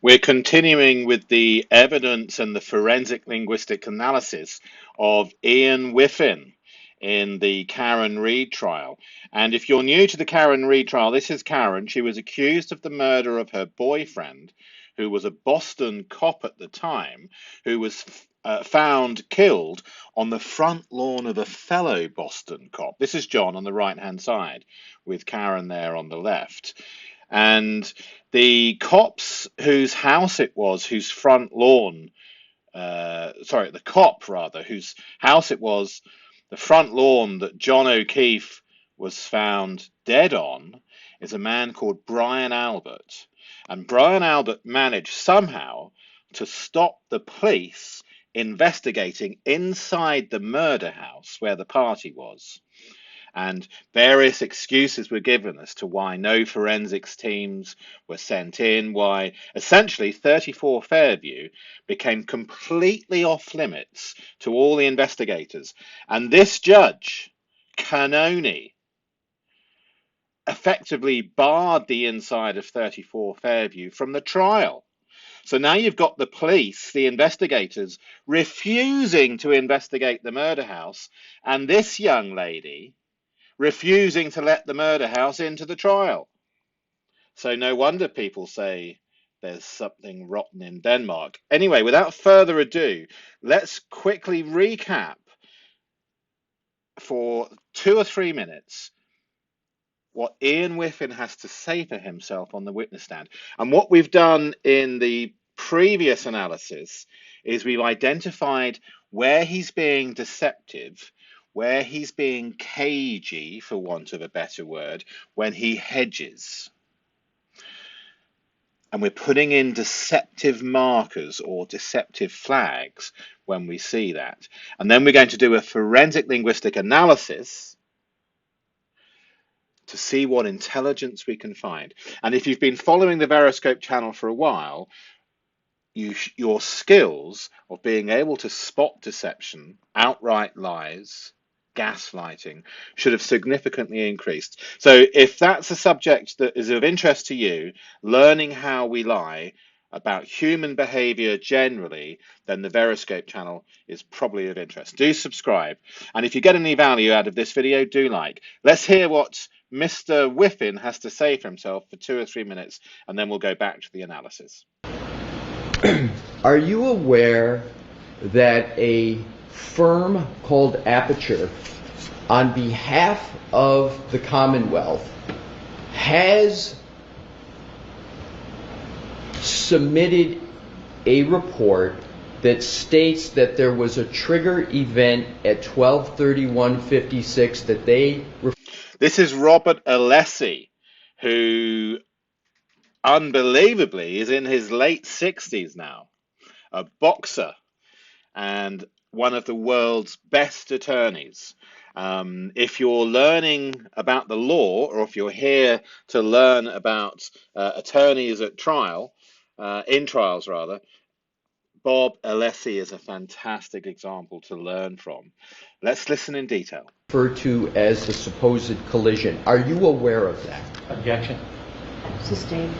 We're continuing with the evidence and the forensic linguistic analysis of Ian Whiffin in the Karen Reid trial. And if you're new to the Karen Reid trial, this is Karen. She was accused of the murder of her boyfriend, who was a Boston cop at the time, who was found killed on the front lawn of a fellow Boston cop. This is John on the right-hand side, with Karen there on the left. And the cops whose house it was, whose front lawn, the cop rather, whose house it was, the front lawn that John O'Keefe was found dead on, is a man called Brian Albert. And Brian Albert managed somehow to stop the police investigating inside the murder house where the party was. And various excuses were given as to why no forensics teams were sent in, why essentially 34 Fairview became completely off limits to all the investigators. And this judge, Canoni, effectively barred the inside of 34 Fairview from the trial. So now you've got the police, the investigators, refusing to investigate the murder house, and this young lady refusing to let the murder house into the trial. So no wonder people say there's something rotten in Denmark. Anyway, without further ado, let's quickly recap for 2 or 3 minutes what Ian Whiffin has to say for himself on the witness stand. And what we've done in the previous analysis is we've identified where he's being deceptive, where he's being cagey, for want of a better word, when he hedges. And we're putting in deceptive markers or deceptive flags when we see that. And then we're going to do a forensic linguistic analysis to see what intelligence we can find. And if you've been following the VEROSCOPE channel for a while, your skills of being able to spot deception, outright lies, gaslighting should have significantly increased. So if that's a subject that is of interest to you, learning how we lie about human behavior generally, then the VEROSCOPE channel is probably of interest. Do subscribe. And if you get any value out of this video, do like. Let's hear what Mr. Whiffin has to say for himself for 2 or 3 minutes, and then we'll go back to the analysis. Are you aware that a firm called Aperture, on behalf of the Commonwealth, has submitted a report that states that there was a trigger event at 12/31/56 that they... This is Robert Alessi, who unbelievably is in his late 60s now, a boxer and one of the world's best attorneys. If you're learning about the law, or if you're here to learn about attorneys at trial, in trials rather, Bob Alessi is a fantastic example to learn from. Let's listen in detail. Referred to as the supposed collision. Are you aware of that? Objection. Sustained.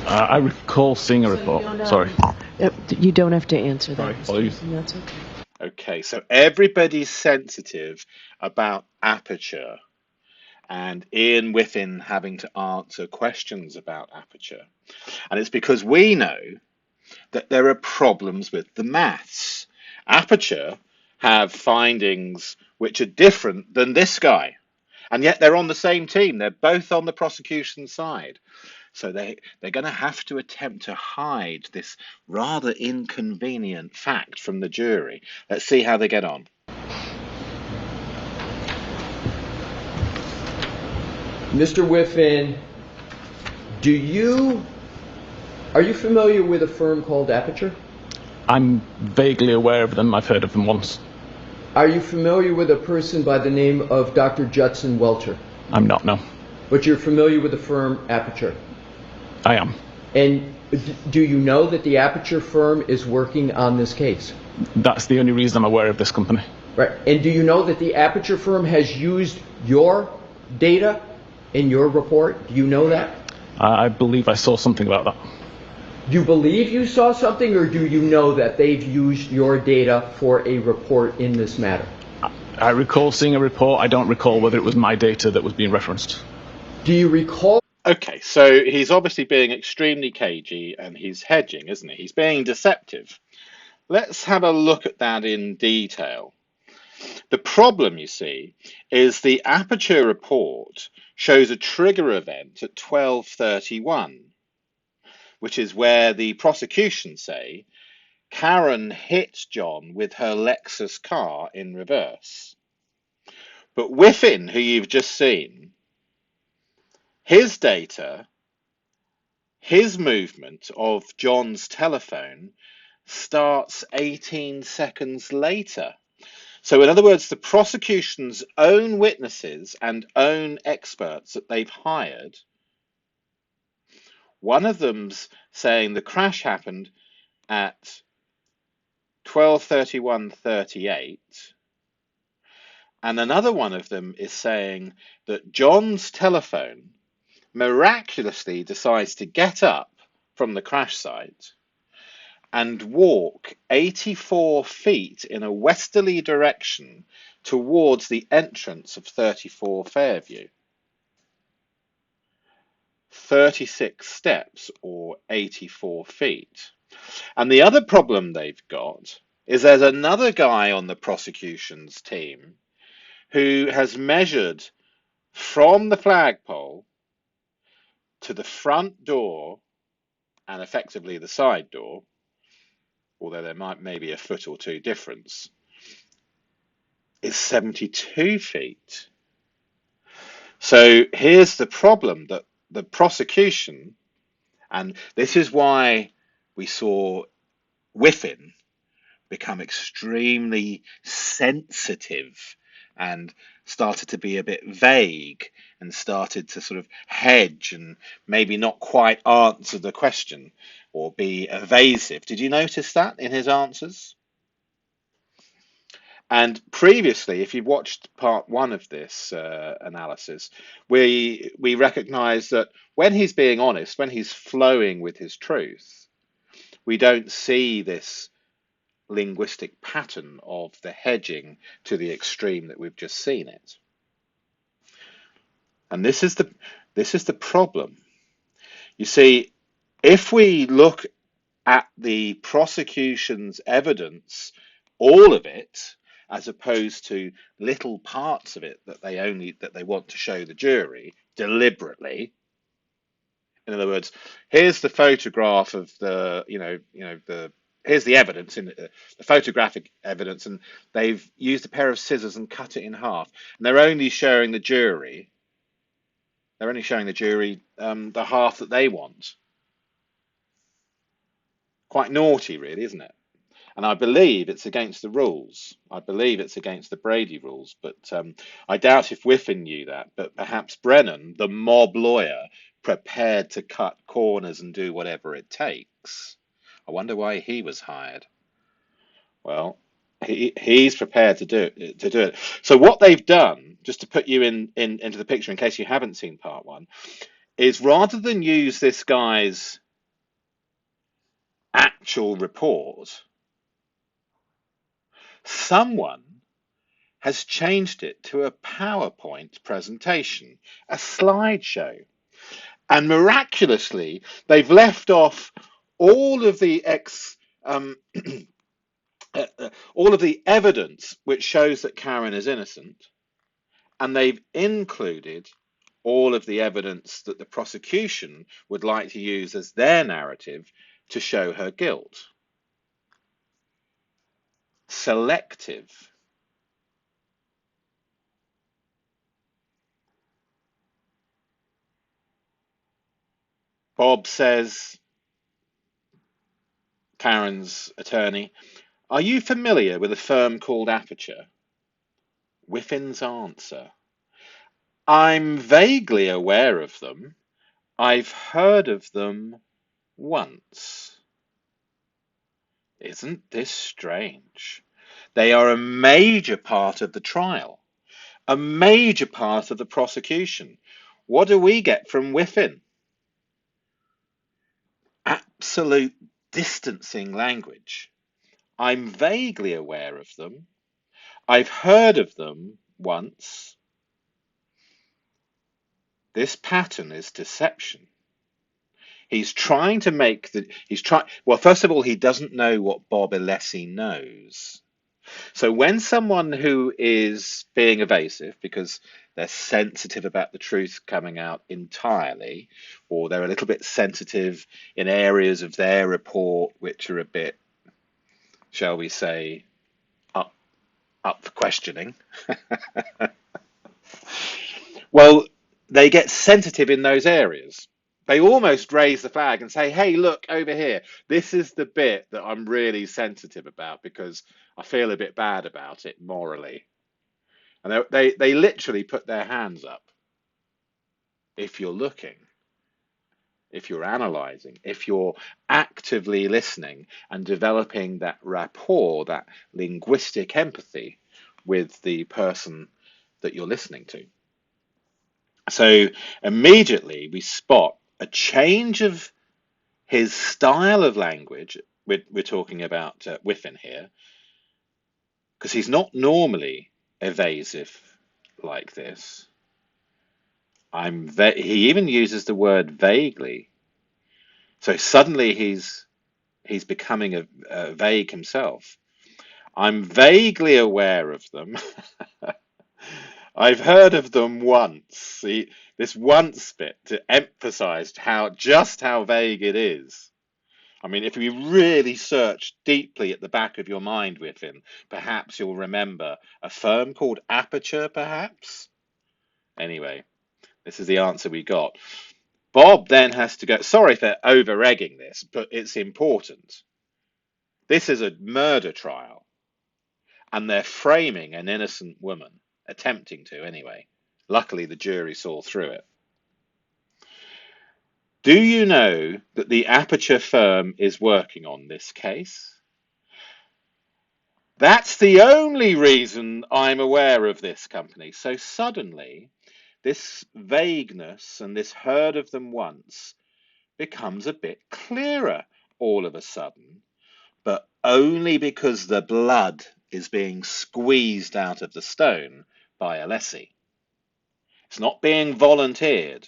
I recall seeing a report. Sorry. You don't have to answer that. Sorry, That's okay. Okay, so everybody's sensitive about Aperture and Ian Whiffin having to answer questions about Aperture. And it's because we know that there are problems with the maths. Aperture have findings which are different than this guy. And yet they're on the same team. They're both on the prosecution side. So they're going to have to attempt to hide this rather inconvenient fact from the jury. Let's see how they get on. Mr. Whiffin, are you familiar with a firm called Aperture? I'm vaguely aware of them. I've heard of them once. Are you familiar with a person by the name of Dr. Judson Welter? I'm not, no. But you're familiar with the firm Aperture? I am. And do you know that the Aperture firm is working on this case? That's the only reason I'm aware of this company. Right. And do you know that the Aperture firm has used your data in your report? Do you know that? I believe I saw something about that. Do you believe you saw something, or do you know that they've used your data for a report in this matter? I recall seeing a report. I don't recall whether it was my data that was being referenced. Do you recall? Okay, so he's obviously being extremely cagey and he's hedging, isn't he? He's being deceptive. Let's have a look at that in detail. The problem, you see, is the Aperture report shows a trigger event at 12:31, which is where the prosecution say Karen hit John with her Lexus car in reverse. But Whiffin, who you've just seen, his data, his movement of John's telephone starts 18 seconds later. So in other words, the prosecution's own witnesses and own experts that they've hired, one of them's saying the crash happened at 12:31:38, and another one of them is saying that John's telephone miraculously decides to get up from the crash site and walk 84 feet in a westerly direction towards the entrance of 34 Fairview. 36 steps or 84 feet. And the other problem they've got is there's another guy on the prosecution's team who has measured from the flagpole to the front door and effectively the side door, although there may be a foot or two difference, is 72 feet. So here's the problem, that the prosecution, and this is why we saw Whiffin become extremely sensitive and started to be a bit vague and started to sort of hedge and maybe not quite answer the question or be evasive. Did you notice that in his answers? And previously, if you watched part one of this analysis, we recognize that when he's being honest, when he's flowing with his truth, we don't see this linguistic pattern of the hedging to the extreme that we've just seen it. And this is the problem. You see, if we look at the prosecution's evidence, all of it, as opposed to little parts of it that they want to show the jury deliberately. In other words, here's the photograph of here's the evidence in the photographic evidence, and they've used a pair of scissors and cut it in half, and they're only showing the jury. They're only showing the jury the half that they want. Quite naughty, really, isn't it? And I believe it's against the rules. I believe it's against the Brady rules, but I doubt if Whiffin knew that. But perhaps Brennan, the mob lawyer, prepared to cut corners and do whatever it takes. I wonder why he was hired. Well, he's prepared to do it. So what they've done, just to put you into the picture in case you haven't seen part one, is rather than use this guy's actual report, someone has changed it to a PowerPoint presentation, a slideshow. And miraculously, they've left off all of the all of the evidence which shows that Karen is innocent, and they've included all of the evidence that the prosecution would like to use as their narrative to show her guilt. Selective. Bob says, Karen's attorney, "Are you familiar with a firm called Aperture?" Whiffin's answer, "I'm vaguely aware of them. I've heard of them once." Isn't this strange? They are a major part of the trial, a major part of the prosecution. What do we get from Whiffin? absolute distancing language. I'm vaguely aware of them. I've heard of them once. This pattern is deception. He's trying to make well, first of all, he doesn't know what Bob Alessi knows. So when someone who is being evasive because they're sensitive about the truth coming out entirely, or they're a little bit sensitive in areas of their report which are a bit, shall we say, up for questioning, well, they get sensitive in those areas. They almost raise the flag and say, hey, look over here. This is the bit that I'm really sensitive about because I feel a bit bad about it morally. And they literally put their hands up. If you're looking, if you're analyzing, if you're actively listening and developing that rapport, that linguistic empathy with the person that you're listening to. So immediately we spot a change of his style of language. We're talking about Whiffin here, because he's not normally evasive like this. He even uses the word vaguely. So suddenly he's becoming a vague himself. I'm vaguely aware of them. I've heard of them once. See, this once bit to emphasize just how vague it is. I mean, if we really search deeply at the back of your mind with him, perhaps you'll remember a firm called Aperture, perhaps? Anyway, this is the answer we got. Bob then has to go. Sorry for over-egging this, but it's important. This is a murder trial, and they're framing an innocent woman, attempting to anyway. Luckily, the jury saw through it. Do you know that the Aperture firm is working on this case? That's the only reason I'm aware of this company. So suddenly, this vagueness and this heard of them once becomes a bit clearer all of a sudden, but only because the blood is being squeezed out of the stone by Alessi. It's not being volunteered.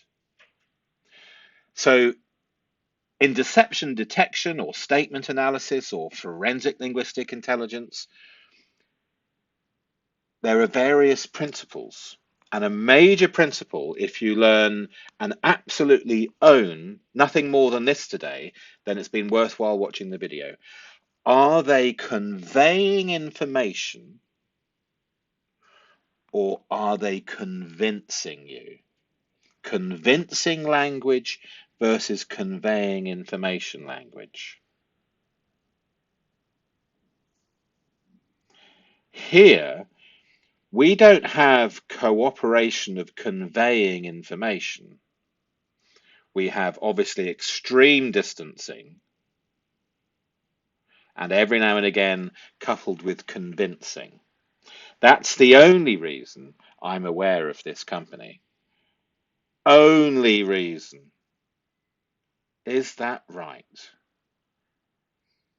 So in deception detection or statement analysis or forensic linguistic intelligence, there are various principles. And a major principle, if you learn and absolutely own nothing more than this today, then it's been worthwhile watching the video. Are they conveying information or are they convincing you? Convincing language versus conveying information language. Here, we don't have cooperation of conveying information. We have obviously extreme distancing, and every now and again coupled with convincing. That's the only reason I'm aware of this company. Only reason. Is that right?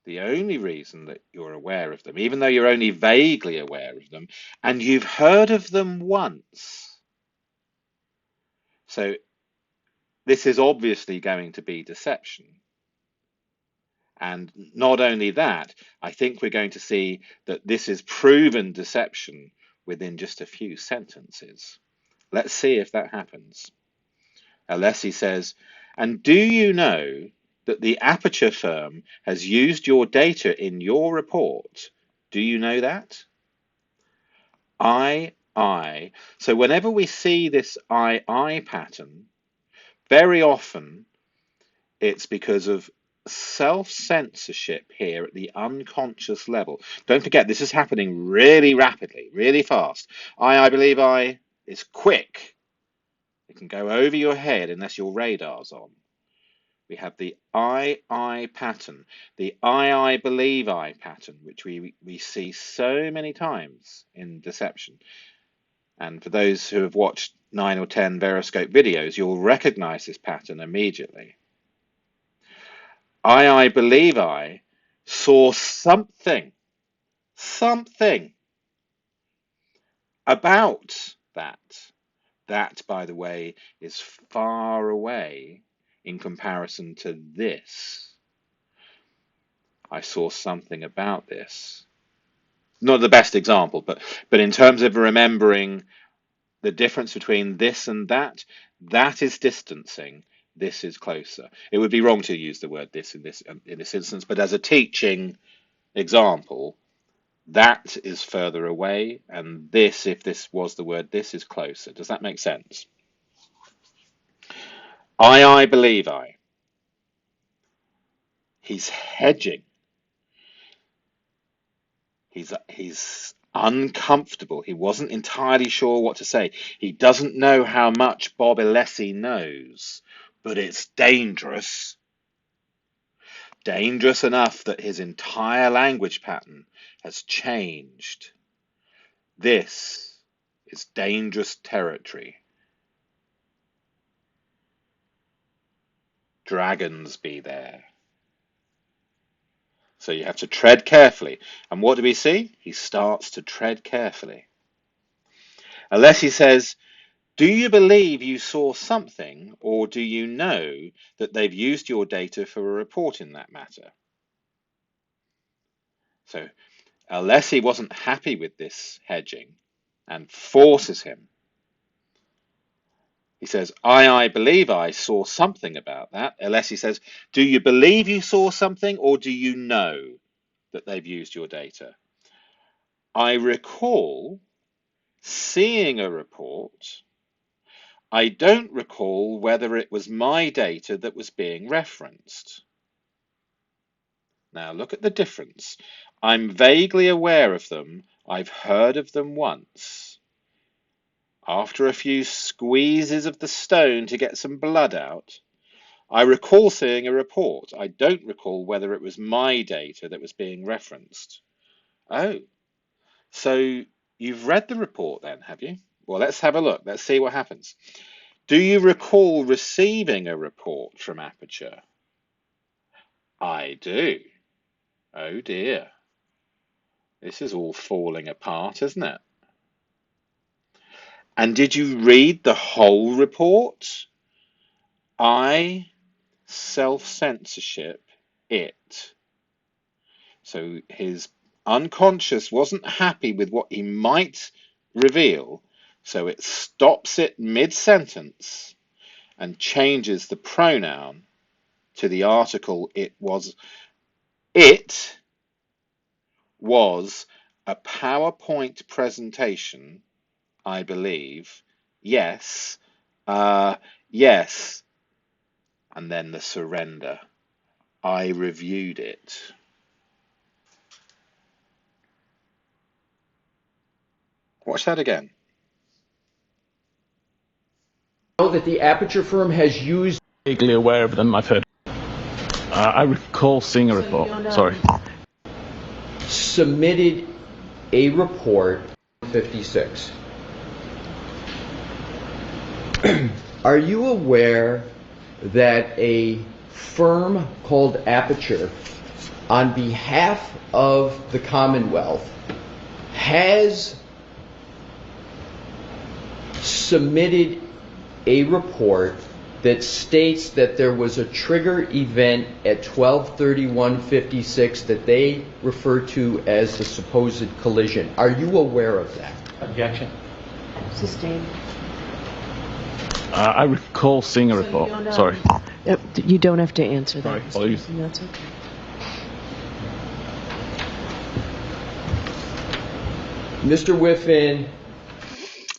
The only reason that you're aware of them, even though you're only vaguely aware of them, and you've heard of them once. So this is obviously going to be deception. And not only that, I think we're going to see that this is proven deception within just a few sentences. Let's see if that happens. Alessi says, and do you know that the Aperture firm has used your data in your report? Do you know that? I. So whenever we see this I pattern, very often it's because of self-censorship here at the unconscious level. Don't forget, this is happening really rapidly, really fast. I believe I is quick. It can go over your head unless your radar's on. We have the I pattern, the I believe I pattern, which we see so many times in deception. And for those who have watched 9 or 10 VEROSCOPE videos, you'll recognize this pattern immediately. I believe I saw something about that. That, by the way, is far away in comparison to this. I saw something about this. Not the best example, but in terms of remembering the difference between this and that is distancing. This is closer. It would be wrong to use the word this in this instance, but as a teaching example, that is further away, and this, if this was the word, this is closer. Does that make sense? I believe I. He's hedging. He's uncomfortable. He wasn't entirely sure what to say. He doesn't know how much Bob Alessi knows, but it's dangerous. Dangerous enough that his entire language pattern has changed. This is dangerous territory. Dragons be there. So you have to tread carefully. And what do we see? He starts to tread carefully. Alessi says, do you believe you saw something, or do you know that they've used your data for a report in that matter? So Alessi wasn't happy with this hedging and forces him. He says, I believe I saw something about that. Alessi says, do you believe you saw something, or do you know that they've used your data? I recall seeing a report. I don't recall whether it was my data that was being referenced. Now look at the difference. I'm vaguely aware of them. I've heard of them once. After a few squeezes of the stone to get some blood out, I recall seeing a report. I don't recall whether it was my data that was being referenced. Oh, so you've read the report then, have you? Well, let's have a look. Let's see what happens. Do you recall receiving a report from Aperture? I do. Oh dear. This is all falling apart, isn't it? And did you read the whole report? I self-censorship it. So his unconscious wasn't happy with what he might reveal, so it stops it mid-sentence and changes the pronoun to the article it was. It was a PowerPoint presentation, I believe. Yes. Yes. And then the surrender. I reviewed it. Watch that again. Know that the Aperture firm has used. Vaguely aware of them, I've heard. I recall seeing a report. Sorry. Submitted a report 56. Are you aware that a firm called Aperture, on behalf of the Commonwealth, has submitted a report that states that there was a trigger event at 12/31/56 that they refer to as the supposed collision? Are you aware of that? Objection. Sustained. I recall seeing a report. Sorry. You don't have to answer that. Sorry, apologies. That's okay. Mr. Whiffin.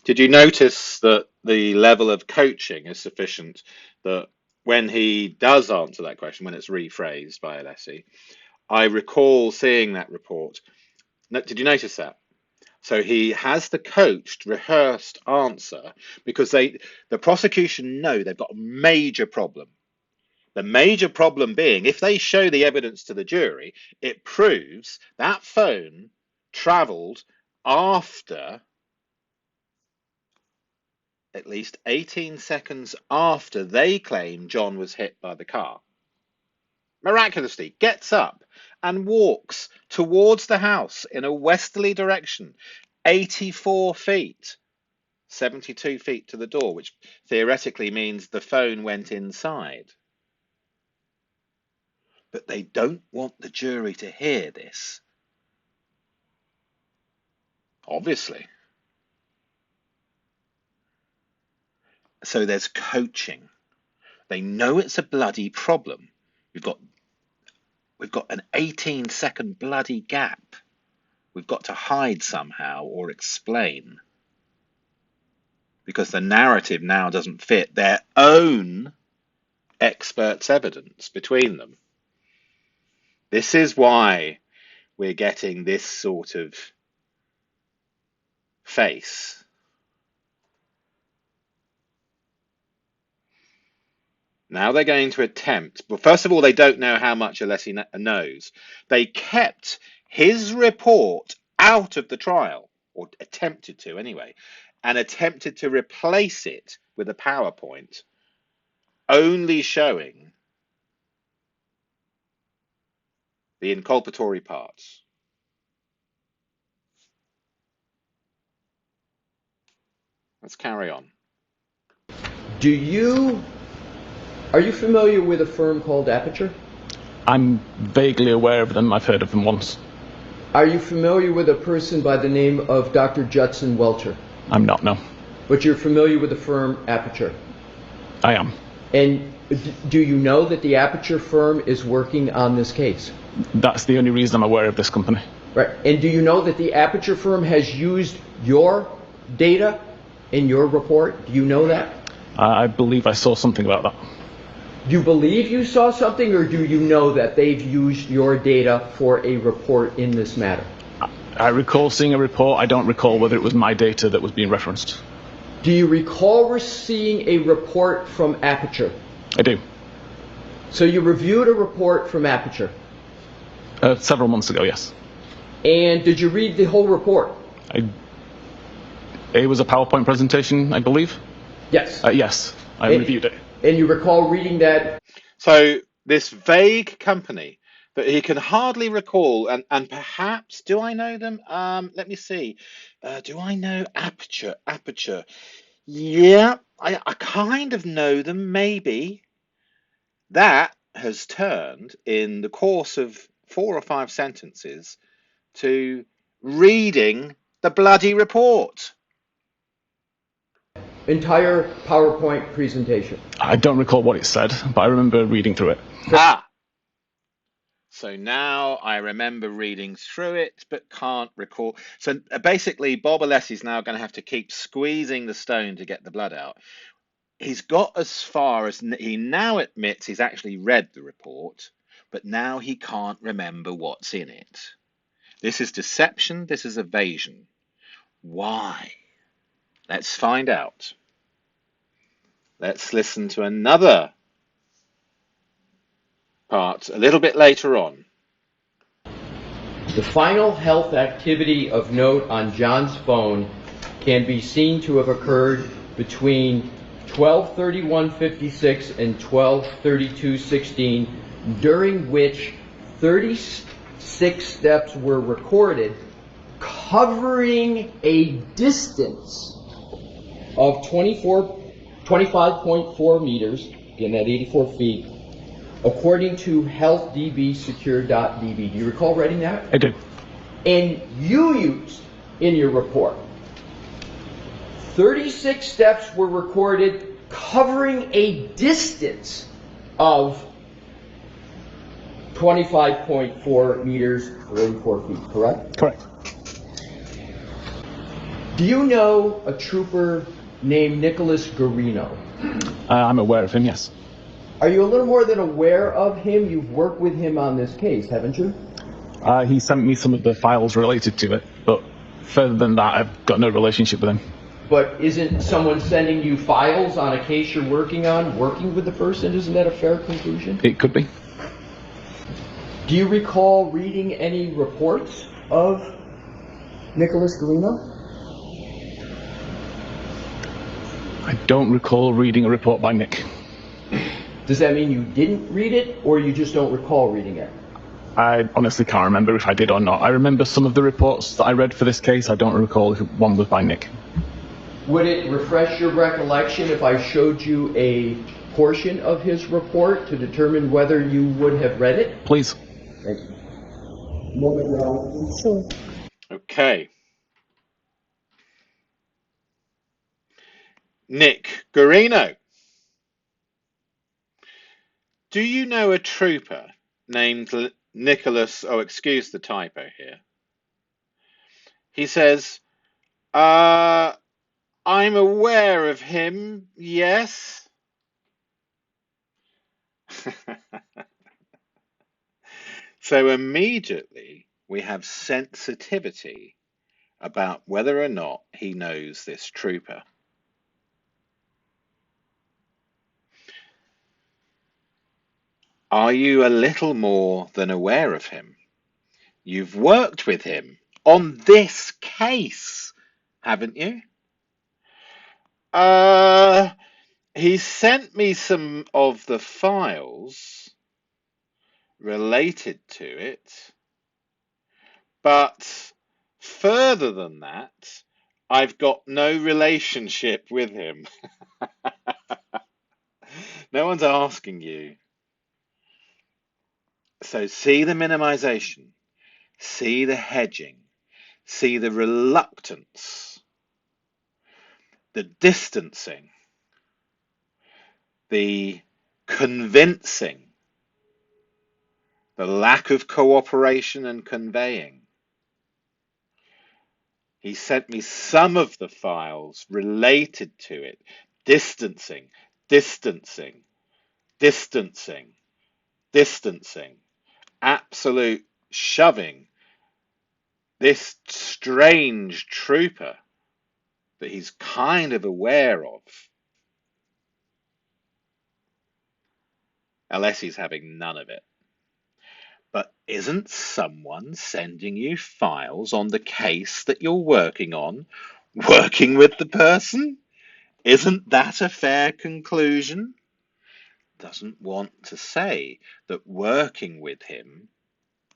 Did you notice that the level of coaching is sufficient that when he does answer that question, when it's rephrased by Alessi, I recall seeing that report. Did you notice that? So he has the coached, rehearsed answer because the prosecution know they've got a major problem. The major problem being, if they show the evidence to the jury, it proves that phone travelled after, at least 18 seconds after they claim John was hit by the car. miraculously gets up and walks towards the house in a westerly direction, 84 feet, 72 feet to the door, which theoretically means the phone went inside. But they don't want the jury to hear this. Obviously. So there's coaching. They know it's a bloody problem. We've got an 18-second bloody gap. We've got to hide somehow or explain. Because the narrative now doesn't fit their own experts' evidence between them. This is why we're getting this sort of face. Now they're going to attempt, well, first of all, they don't know how much Alessi knows. They kept his report out of the trial, or attempted to anyway, and attempted to replace it with a PowerPoint, only showing the inculpatory parts. Let's carry on. Are you familiar with a firm called Aperture? I'm vaguely aware of them. I've heard of them once. Are you familiar with a person by the name of Dr. Judson Welcher? I'm not, no. But you're familiar with the firm Aperture? I am. And do you know that the Aperture firm is working on this case? That's the only reason I'm aware of this company. Right. And do you know that the Aperture firm has used your data in your report? Do you know that? I believe I saw something about that. Do you believe you saw something, or do you know that they've used your data for a report in this matter? I recall seeing a report. I don't recall whether it was my data that was being referenced. Do you recall seeing a report from Aperture? I do. So you reviewed a report from Aperture? Several months ago, yes. And did you read the whole report? It was a PowerPoint presentation, I believe? Yes. Yes, I reviewed it. And you recall reading that? So this vague company that he can hardly recall, and perhaps, do I know them? Let me see. Do I know Aperture? Aperture. Yeah, I kind of know them, maybe. That has turned in the course of 4 or 5 sentences to reading the bloody report. Entire PowerPoint presentation. I don't recall what it said, but I remember reading through it. Ah! So now I remember reading through it, but can't recall. So basically, Bob Alessi is now going to have to keep squeezing the stone to get the blood out. He's got as far as he now admits he's actually read the report, but now he can't remember what's in it. This is deception. This is evasion. Why? Let's find out. Let's listen to another part a little bit later on. The final health activity of note on John's phone can be seen to have occurred between 12:31:56 and 12:32:16, during which 36 steps were recorded, covering a distance of 25.4 meters, again at 84 feet, according to healthdbsecure.db. Do you recall writing that? I do. And you used in your report 36 steps were recorded covering a distance of 25.4 meters or 84 feet, correct? Correct. Do you know a trooper named Nicholas Garino? I'm aware of him, yes. Are you a little more than aware of him? You've worked with him on this case, haven't you? He sent me some of the files related to it, but further than that, I've got no relationship with him. But isn't someone sending you files on a case you're working on, working with the person? Isn't that a fair conclusion? It could be. Do you recall reading any reports of Nicholas Garino? I don't recall reading a report by Nick. Does that mean you didn't read it, or you just don't recall reading it? I honestly can't remember if I did or not. I remember some of the reports that I read for this case. I don't recall if one was by Nick. Would it refresh your recollection if I showed you a portion of his report to determine whether you would have read it? Please. Thank you. Sure. Okay. Nick Guarino. Do you know a trooper named Nicholas? Oh, excuse the typo here. He says, I'm aware of him, yes. So immediately we have sensitivity about whether or not he knows this trooper. Are you a little more than aware of him? You've worked with him on this case, haven't you? He sent me some of the files related to it, but further than that, I've got no relationship with him. No one's asking you. So see the minimization, see the hedging, see the reluctance, the distancing, the convincing, the lack of cooperation and conveying. He sent me some of the files related to it, distancing, distancing, distancing, distancing, absolute shoving this strange trooper that he's kind of aware of. Alessi's having none of it. But isn't someone sending you files on the case that you're working on, working with the person? Isn't that a fair conclusion? Doesn't want to say that working with him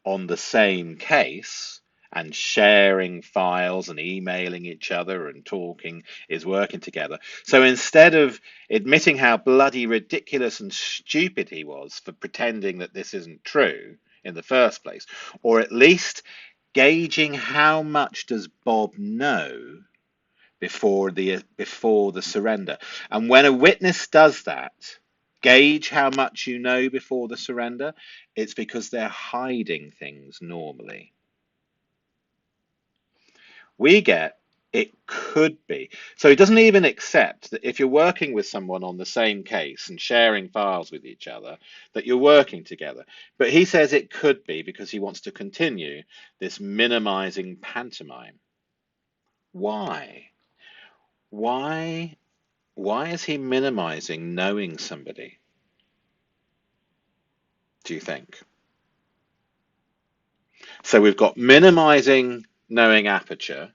on the same case and sharing files and emailing each other and talking is working together. So instead of admitting how bloody ridiculous and stupid he was for pretending that this isn't true in the first place, or at least gauging how much does Bob know before the surrender. And when a witness does that, gauge how much you know before the surrender, it's because they're hiding things normally. We get it could be. So he doesn't even accept that if you're working with someone on the same case and sharing files with each other, that you're working together. But he says it could be because he wants to continue this minimizing pantomime. Why? Why is he minimizing knowing somebody, do you think? So we've got minimizing knowing Aperture,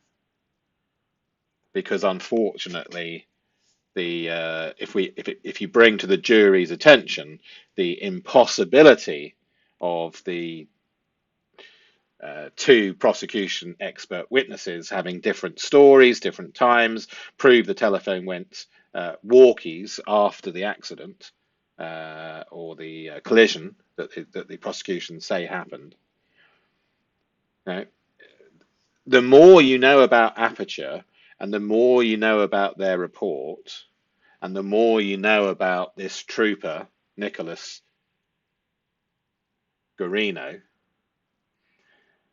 because unfortunately if you bring to the jury's attention the impossibility of the two prosecution expert witnesses having different stories, different times, prove the telephone went walkies after the accident or the collision that the prosecution say happened. Now, the more you know about Aperture and the more you know about their report and the more you know about this trooper, Nicholas Garino,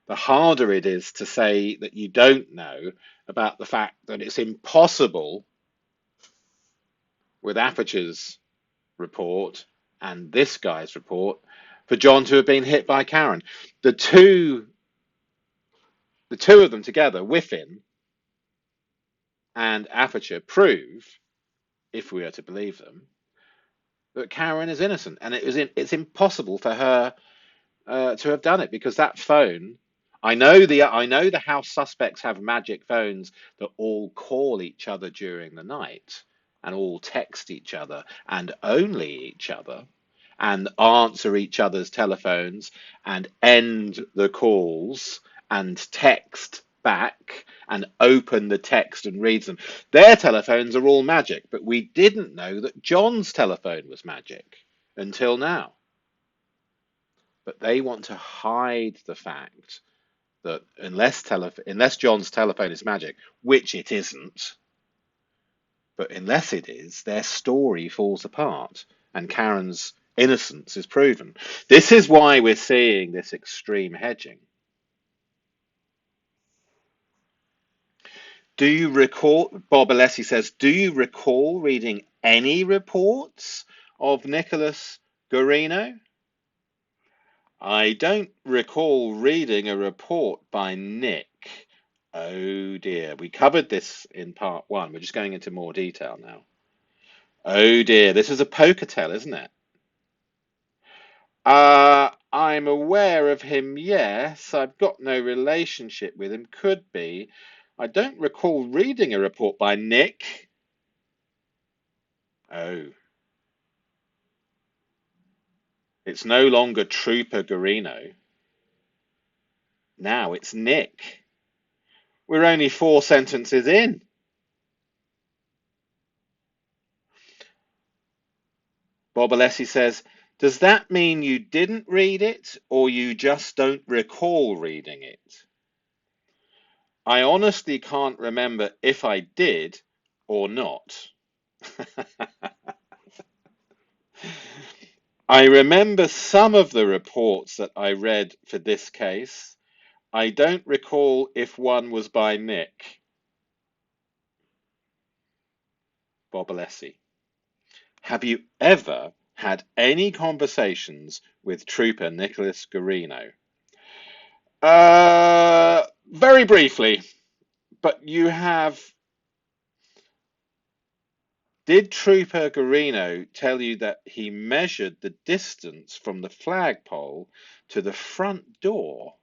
the harder it is to say that you don't know about the fact that it's impossible with Aperture's report and this guy's report for John to have been hit by Karen. The two of them together, Whiffin and Aperture, prove, if we are to believe them, that Karen is innocent, and it's impossible for her to have done it, because that phone. I know the house suspects have magic phones that all call each other during the night, and all text each other and only each other and answer each other's telephones and end the calls and text back and open the text and reads them. Their telephones are all magic, but we didn't know that John's telephone was magic until now. But they want to hide the fact that unless John's telephone is magic, which it isn't, but unless it is, their story falls apart and Karen's innocence is proven. This is why we're seeing this extreme hedging. Do you recall, Bob Alessi says, do you recall reading any reports of Nicholas Guarino? I don't recall reading a report by Nick. Oh dear, we covered this in part 1. We're just going into more detail now. Oh dear, this is a poker tell, isn't it? I'm aware of him, yes. I've got no relationship with him. Could be. I don't recall reading a report by Nick. Oh. It's no longer Trooper Garino. Now it's Nick. We're only 4 sentences in. Bob Alessi says, does that mean you didn't read it or you just don't recall reading it? I honestly can't remember if I did or not. I remember some of the reports that I read for this case. I don't recall if one was by Nick. Bob Alessi. Have you ever had any conversations with Trooper Nicholas Garino? Very briefly, but you have. Did Trooper Garino tell you that he measured the distance from the flagpole to the front door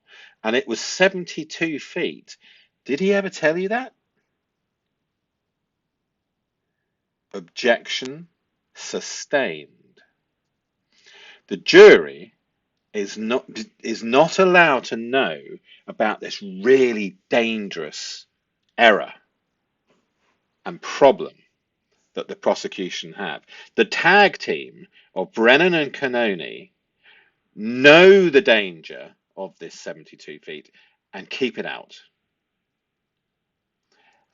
and it was 72 feet? Did he ever tell you that? Objection sustained. The jury is not allowed to know about this really dangerous error and problem that the prosecution have. The tag team of Brennan and Cannoni know the danger of this 72 feet and keep it out.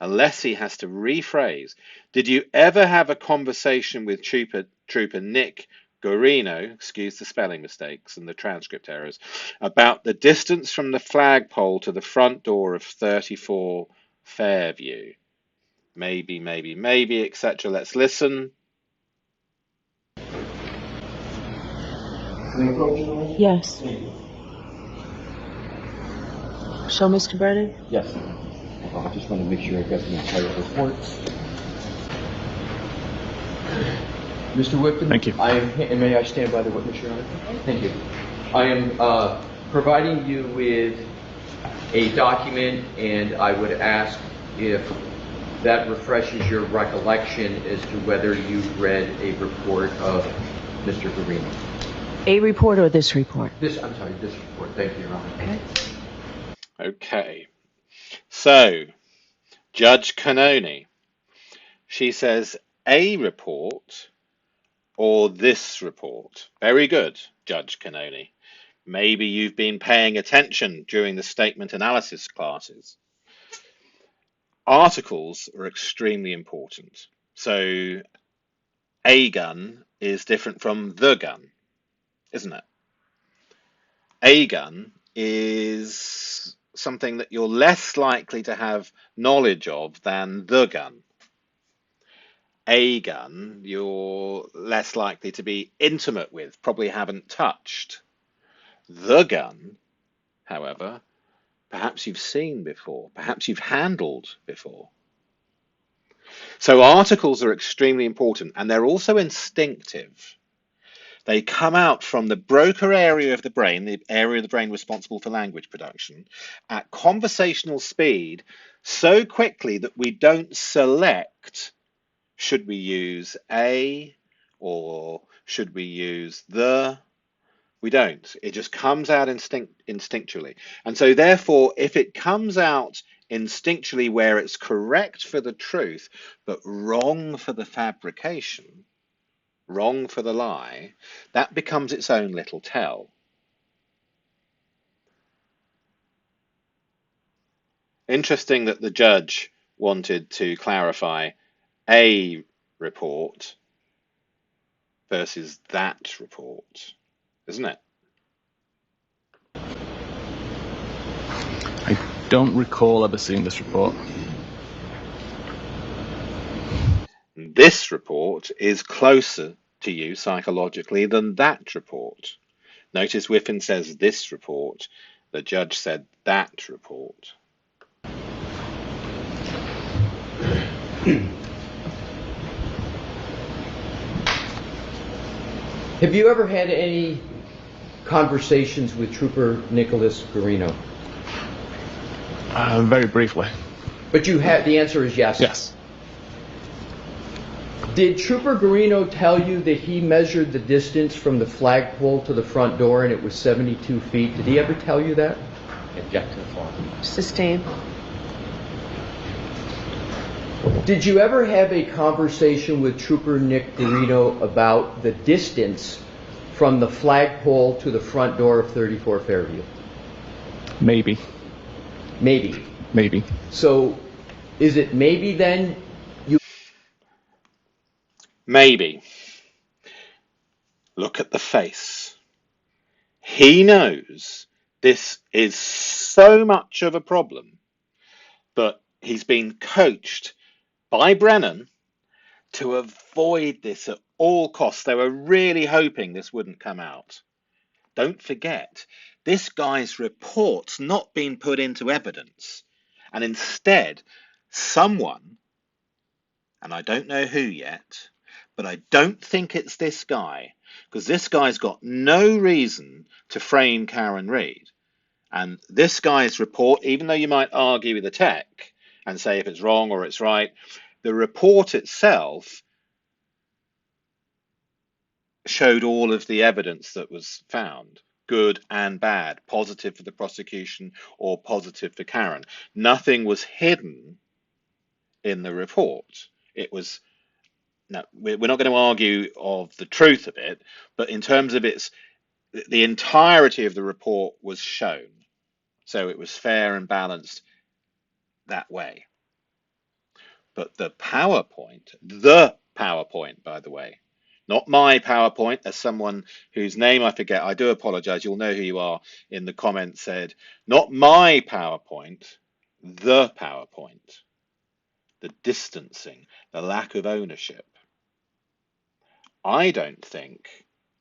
Alessi has to rephrase. Did you ever have a conversation with Trooper Nick Guarino, excuse the spelling mistakes and the transcript errors, about the distance from the flagpole to the front door of 34 Fairview? Maybe, etc. Let's listen. Yes. Show Mr. Brennan? Yes. I just want to make sure I got the entire reports. Mr. Whiffin, Thank you. And may I stand by the witness, Your Honor? Thank you. I am providing you with a document, and I would ask if that refreshes your recollection as to whether you've read a report of Mr. Garino. A report or this report? This report. Thank you, Your Honor. Okay. Okay. So, Judge Cannoni, she says a report or this report. Very good, Judge Cannoni. Maybe you've been paying attention during the statement analysis classes. Articles are extremely important. So, a gun is different from the gun, isn't it? A gun is something that you're less likely to have knowledge of than the gun. A gun, you're less likely to be intimate with, probably haven't touched. The gun, however, perhaps you've seen before, perhaps you've handled before. So articles are extremely important, and they're also instinctive. They come out from the Broca area of the brain responsible for language production, at conversational speed so quickly that we don't select Should we use a, or should we use the? We don't. It just comes out instinctually. And so therefore, if it comes out instinctually where it's correct for the truth, but wrong for the fabrication, wrong for the lie, that becomes its own little tell. Interesting that the judge wanted to clarify a report versus that report, isn't it? I don't recall ever seeing this report. This report is closer to you psychologically than that report. Notice Whiffin says this report. The judge said that report. Have you ever had any conversations with Trooper Nicholas Garino? Very briefly. But you had, the answer is yes. Yes. Did Trooper Garino tell you that he measured the distance from the flagpole to the front door and it was 72 feet? Did he ever tell you that? Object to the floor. Sustain. Did you ever have a conversation with Trooper Nick Guarino about the distance from the flagpole to the front door of 34 Fairview? Maybe. Maybe. Maybe. So, is it maybe then you... Maybe. Look at the face. He knows this is so much of a problem, but he's been coached by Brennan to avoid this at all costs. They were really hoping this wouldn't come out. Don't forget, this guy's report's not been put into evidence, and instead someone, and I don't know who yet, but I don't think it's this guy, because this guy's got no reason to frame Karen Reid. And this guy's report, even though you might argue with the tech and say if it's wrong or it's right, the report itself showed all of the evidence that was found, good and bad, positive for the prosecution or positive for Karen. Nothing was hidden in the report. It was, no, we're not going to argue of the truth of it, but in terms of the entirety of the report was shown. So it was fair and balanced that way. But the PowerPoint, by the way, not my PowerPoint, as someone whose name I forget, I do apologize, you'll know who you are, in the comments said, not my PowerPoint, the PowerPoint, the distancing, the lack of ownership. I don't think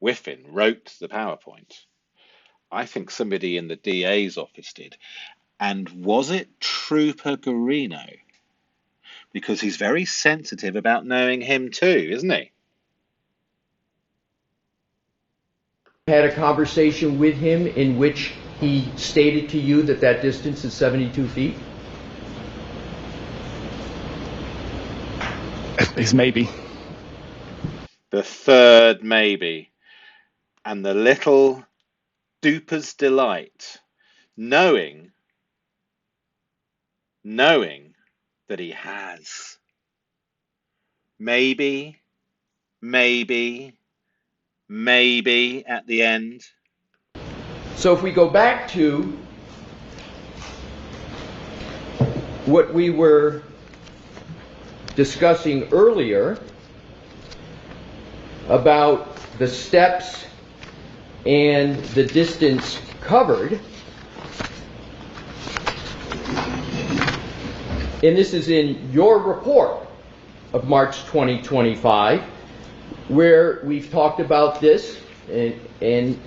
Whiffin wrote the PowerPoint. I think somebody in the DA's office did. And was it Trooper Garino? Because he's very sensitive about knowing him too, isn't he? Had a conversation with him in which he stated to you that that distance is 72 feet? It's maybe. The third maybe. And the little duper's delight, knowing that he has. Maybe at the end. So if we go back to what we were discussing earlier about the steps and the distance covered, and this is in your report of March 2025, where we've talked about this, and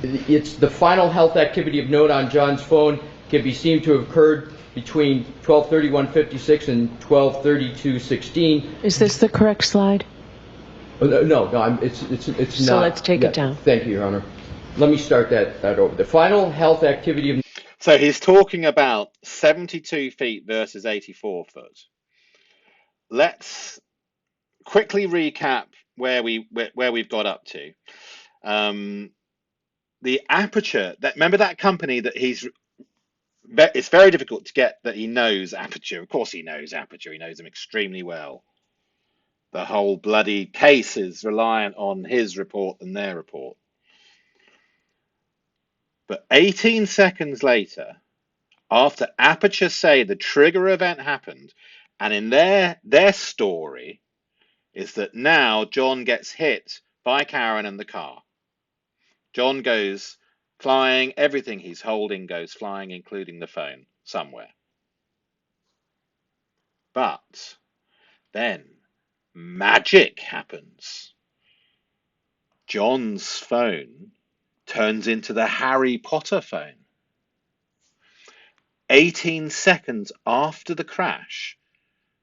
it's the final health activity of note on John's phone can be seen to have occurred between 12:31:56 and 12:32:16. Is this the correct slide? No, it's not. So let's take it down. Thank you, Your Honor. Let me start that over. The final health activity of... So he's talking about 72 feet versus 84 foot. Let's quickly recap where we've got up to. The Aperture, remember that company that it's very difficult to get that he knows Aperture. Of course he knows Aperture. He knows them extremely well. The whole bloody case is reliant on his report and their report. But 18 seconds later, after Aperture say the trigger event happened, and in their story is that now John gets hit by Karen and the car. John goes flying, everything he's holding goes flying, including the phone, somewhere. But then magic happens. John's phone turns into the Harry Potter phone. 18 seconds after the crash,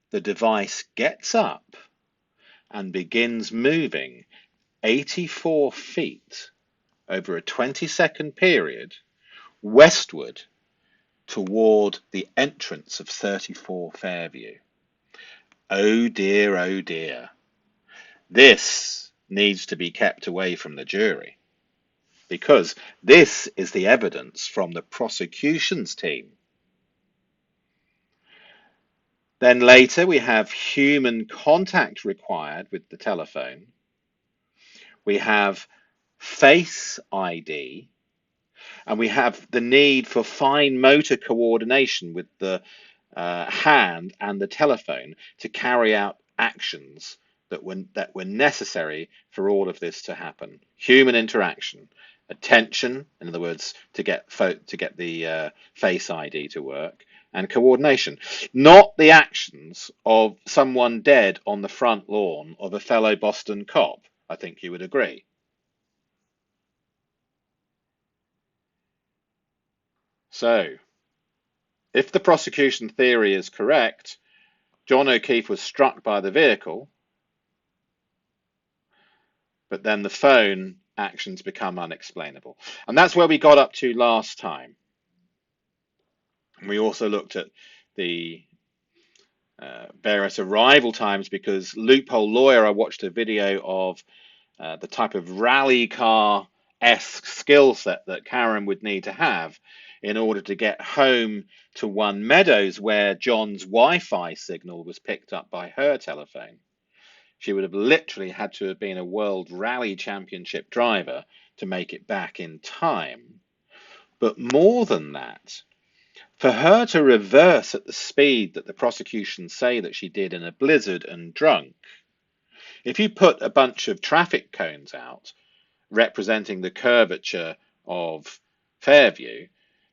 the device gets up and begins moving 84 feet over a 20-second period westward toward the entrance of 34 Fairview. Oh dear, oh dear. This needs to be kept away from the jury, because this is the evidence from the prosecution's team. Then later we have human contact required with the telephone. We have face ID, and we have the need for fine motor coordination with the hand and the telephone to carry out actions that were necessary for all of this to happen. Human interaction, attention, in other words, to get the face ID to work, and coordination, not the actions of someone dead on the front lawn of a fellow Boston cop. I think you would agree. So, if the prosecution theory is correct, John O'Keefe was struck by the vehicle, but then the phone actions become unexplainable. And that's where we got up to last time. We also looked at the various arrival times, because Loophole Lawyer, I watched a video of the type of rally car-esque skill set that Karen would need to have in order to get home to One Meadows, where John's Wi-Fi signal was picked up by her telephone. She would have literally had to have been a World Rally Championship driver to make it back in time. But more than that, for her to reverse at the speed that the prosecution say that she did in a blizzard and drunk, if you put a bunch of traffic cones out representing the curvature of Fairview,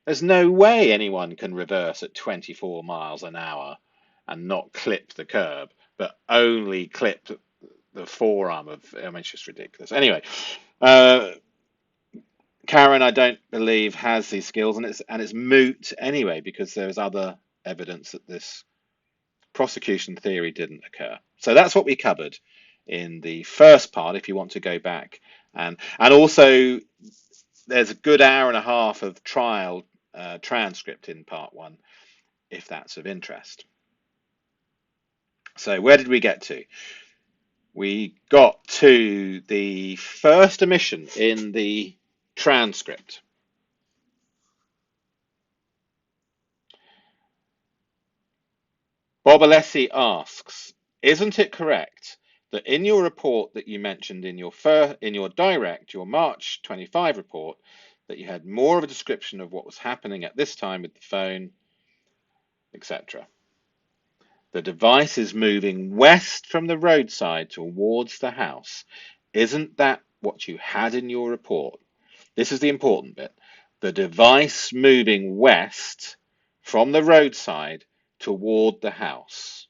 there's no way anyone can reverse at 24 miles an hour and not clip the curb, but only clip the forearm of, I mean, it's just ridiculous. Anyway, Karen, I don't believe, has these skills, and it's moot anyway, because there's other evidence that this prosecution theory didn't occur. So that's what we covered in the first part, if you want to go back. And also, there's a good hour and a half of trial transcript in part one, if that's of interest. So where did we get to? We got to the first omission in the transcript. Bob Alessi asks, isn't it correct that in your report that you mentioned in your March 25 report, that you had more of a description of what was happening at this time with the phone, etc.? The device is moving west from the roadside towards the house. Isn't that what you had in your report? This is the important bit. The device moving west from the roadside toward the house.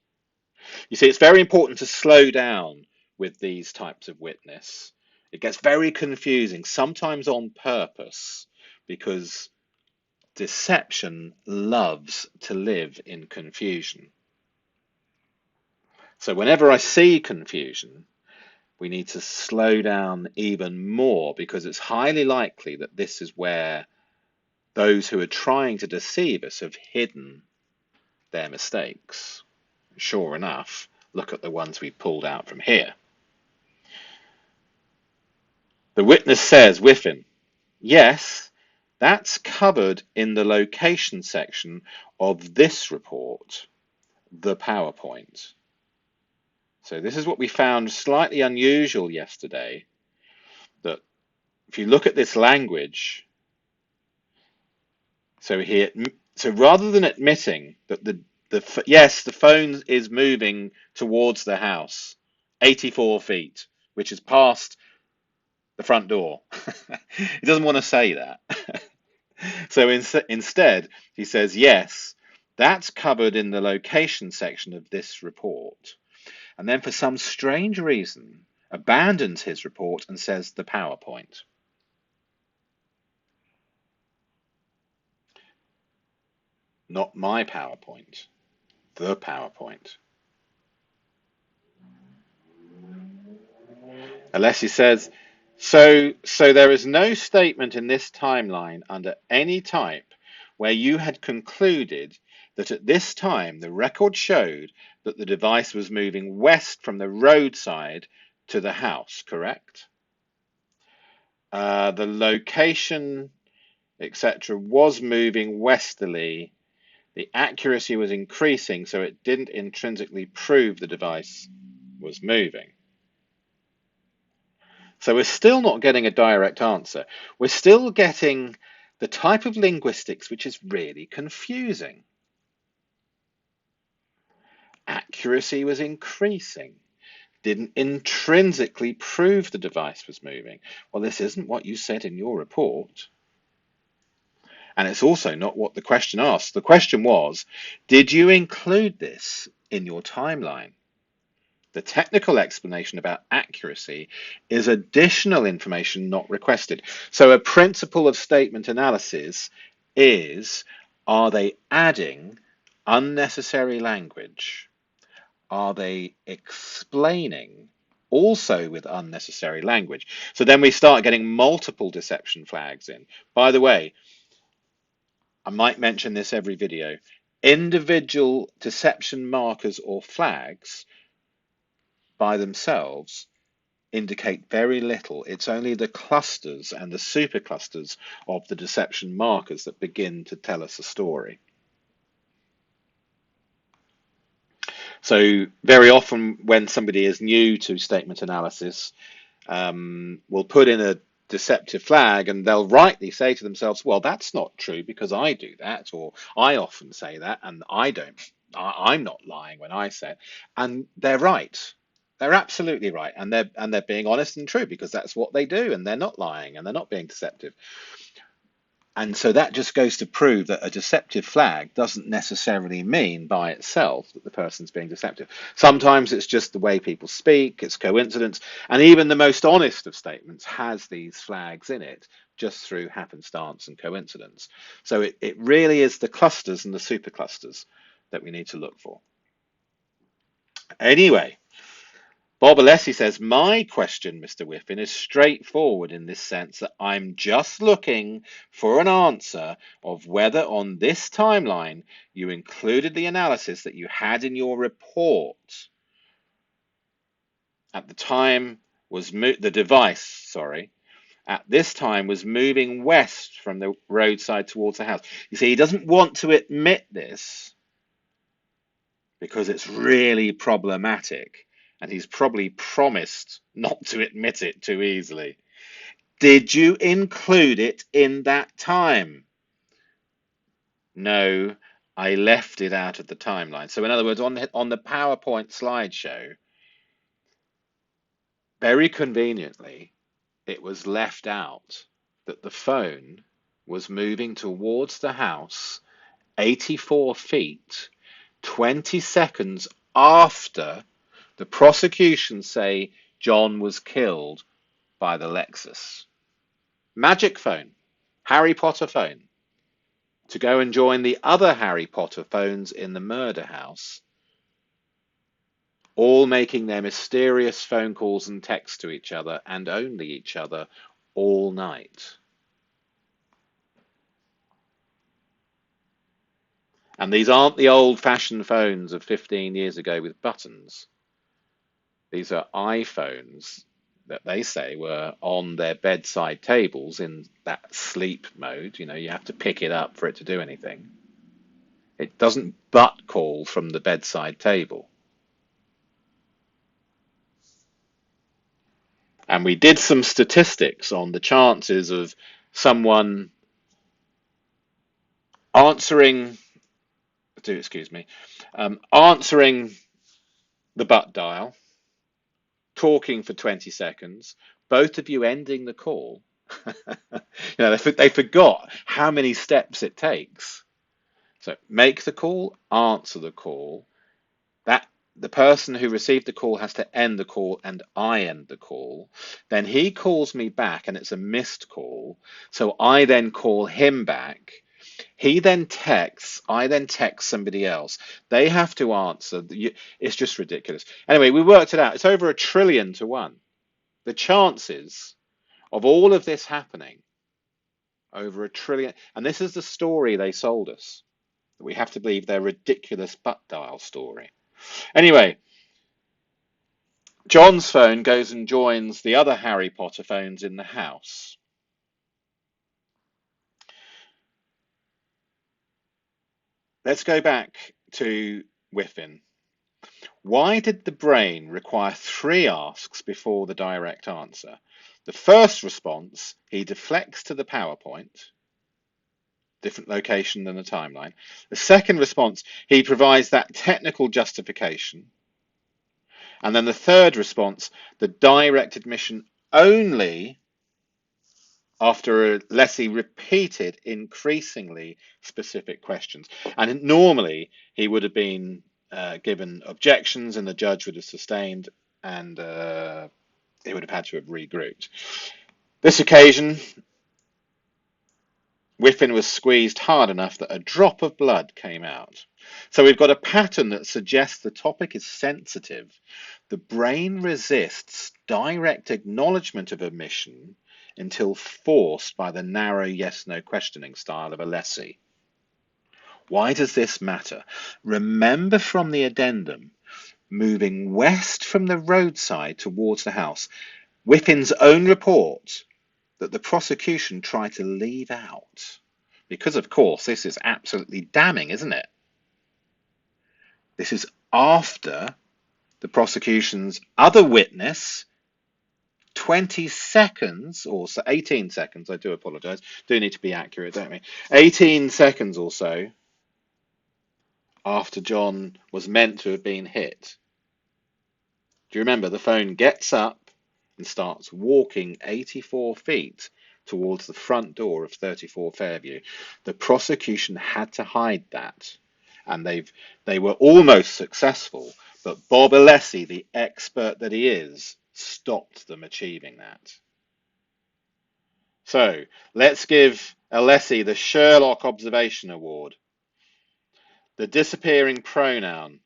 You see, it's very important to slow down with these types of witness. It gets very confusing, sometimes on purpose, because deception loves to live in confusion. So whenever I see confusion, we need to slow down even more, because it's highly likely that this is where those who are trying to deceive us have hidden their mistakes. Sure enough, look at the ones we pulled out from here. The witness says, Whiffin, yes, that's covered in the location section of this report, the PowerPoint. So this is what we found slightly unusual yesterday, that if you look at this language, so rather than admitting that yes, the phone is moving towards the house, 84 feet, which is past the front door. He doesn't want to say that. So instead, he says, yes, that's covered in the location section of this report. And then for some strange reason, abandons his report and says the PowerPoint. Not my PowerPoint, the PowerPoint. Alessi says, so there is no statement in this timeline under any type where you had concluded that at this time the record showed that the device was moving west from the roadside to the house, correct? The location, etc., was moving westerly. The accuracy was increasing, so it didn't intrinsically prove the device was moving. So we're still not getting a direct answer. We're still getting the type of linguistics which is really confusing. Accuracy was increasing. Didn't intrinsically prove the device was moving. Well, this isn't what you said in your report. And it's also not what the question asked. The question was, did you include this in your timeline? The technical explanation about accuracy is additional information not requested. So a principle of statement analysis is, are they adding unnecessary language? Are they explaining also with unnecessary language? So then we start getting multiple deception flags in. By the way, I might mention this every video. Individual deception markers or flags by themselves indicate very little. It's only the clusters and the superclusters of the deception markers that begin to tell us a story. So very often when somebody is new to statement analysis, we'll put in a deceptive flag and they'll rightly say to themselves, well, that's not true because I do that, or I often say that and I'm not lying when I say it. And they're right. They're absolutely right, and they're being honest and true because that's what they do, and they're not lying and they're not being deceptive. And so that just goes to prove that a deceptive flag doesn't necessarily mean by itself that the person's being deceptive. Sometimes it's just the way people speak, it's coincidence, and even the most honest of statements has these flags in it just through happenstance and coincidence. So it really is the clusters and the superclusters that we need to look for. Anyway, Bob Alessi says, my question, Mr. Whiffin, is straightforward in this sense that I'm just looking for an answer of whether on this timeline you included the analysis that you had in your report. At the time was the device, at this time was moving west from the roadside towards the house. You see, he doesn't want to admit this because it's really problematic. And he's probably promised not to admit it too easily. Did you include it in that time? No, I left it out of the timeline. So in other words, on the PowerPoint slideshow, very conveniently, it was left out that the phone was moving towards the house 84 feet, 20 seconds after the prosecution say John was killed by the Lexus. Magic phone, Harry Potter phone, to go and join the other Harry Potter phones in the murder house, all making their mysterious phone calls and texts to each other and only each other all night. And these aren't the old-fashioned phones of 15 years ago with buttons. These are iPhones that they say were on their bedside tables in that sleep mode. You know, you have to pick it up for it to do anything. It doesn't butt call from the bedside table. And we did some statistics on the chances of someone answering, answering the butt dial, talking for 20 seconds, both of you ending the call. They forgot how many steps it takes. So make the call, answer the call. That the person who received the call has to end the call, and I end the call. Then he calls me back and it's a missed call. So I then call him back. He then texts, I then text somebody else. They have to answer. It's just ridiculous. Anyway, we worked it out. It's over 1 trillion to 1. The chances of all of this happening, over 1 trillion. And this is the story they sold us. We have to believe their ridiculous butt dial story. Anyway, John's phone goes and joins the other Harry Potter phones in the house. Let's go back to Whiffin. Why did the brain require 3 asks before the direct answer? The first response, he deflects to the PowerPoint, different location than the timeline. The second response, he provides that technical justification. And then the third response, the direct admission only after Alessi repeated increasingly specific questions. And normally he would have been given objections and the judge would have sustained, and he would have had to have regrouped. This occasion, Whiffin was squeezed hard enough that a drop of blood came out. So we've got a pattern that suggests the topic is sensitive. The brain resists direct acknowledgement of omission until forced by the narrow yes-no questioning style of Alessi. Why does this matter? Remember from the addendum, moving west from the roadside towards the house, Whiffin's own report that the prosecution tried to leave out. Because, of course, this is absolutely damning, isn't it? This is after the prosecution's other witness, 20 seconds, or 18 seconds, I do apologise, do need to be accurate, don't we? 18 seconds or so after John was meant to have been hit. Do you remember? The phone gets up and starts walking 84 feet towards the front door of 34 Fairview. The prosecution had to hide that, and they were almost successful, but Bob Alessi, the expert that he is, stopped them achieving that. So let's give Alessi the Sherlock Observation Award. The disappearing pronoun.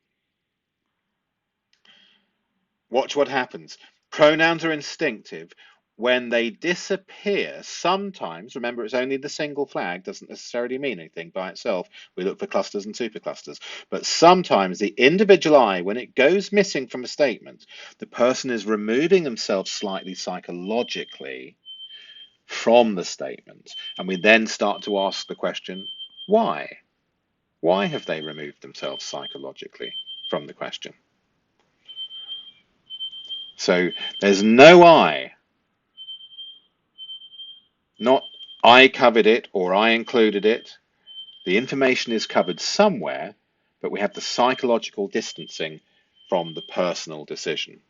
Watch what happens. Pronouns are instinctive. When they disappear, sometimes, remember it's only the single flag, doesn't necessarily mean anything by itself. We look for clusters and superclusters. But sometimes the individual I, when it goes missing from a statement, the person is removing themselves slightly psychologically from the statement. And we then start to ask the question, why? Why have they removed themselves psychologically from the question? So there's no I. Not I covered it or I included it. The information is covered somewhere, but we have the psychological distancing from the personal decision.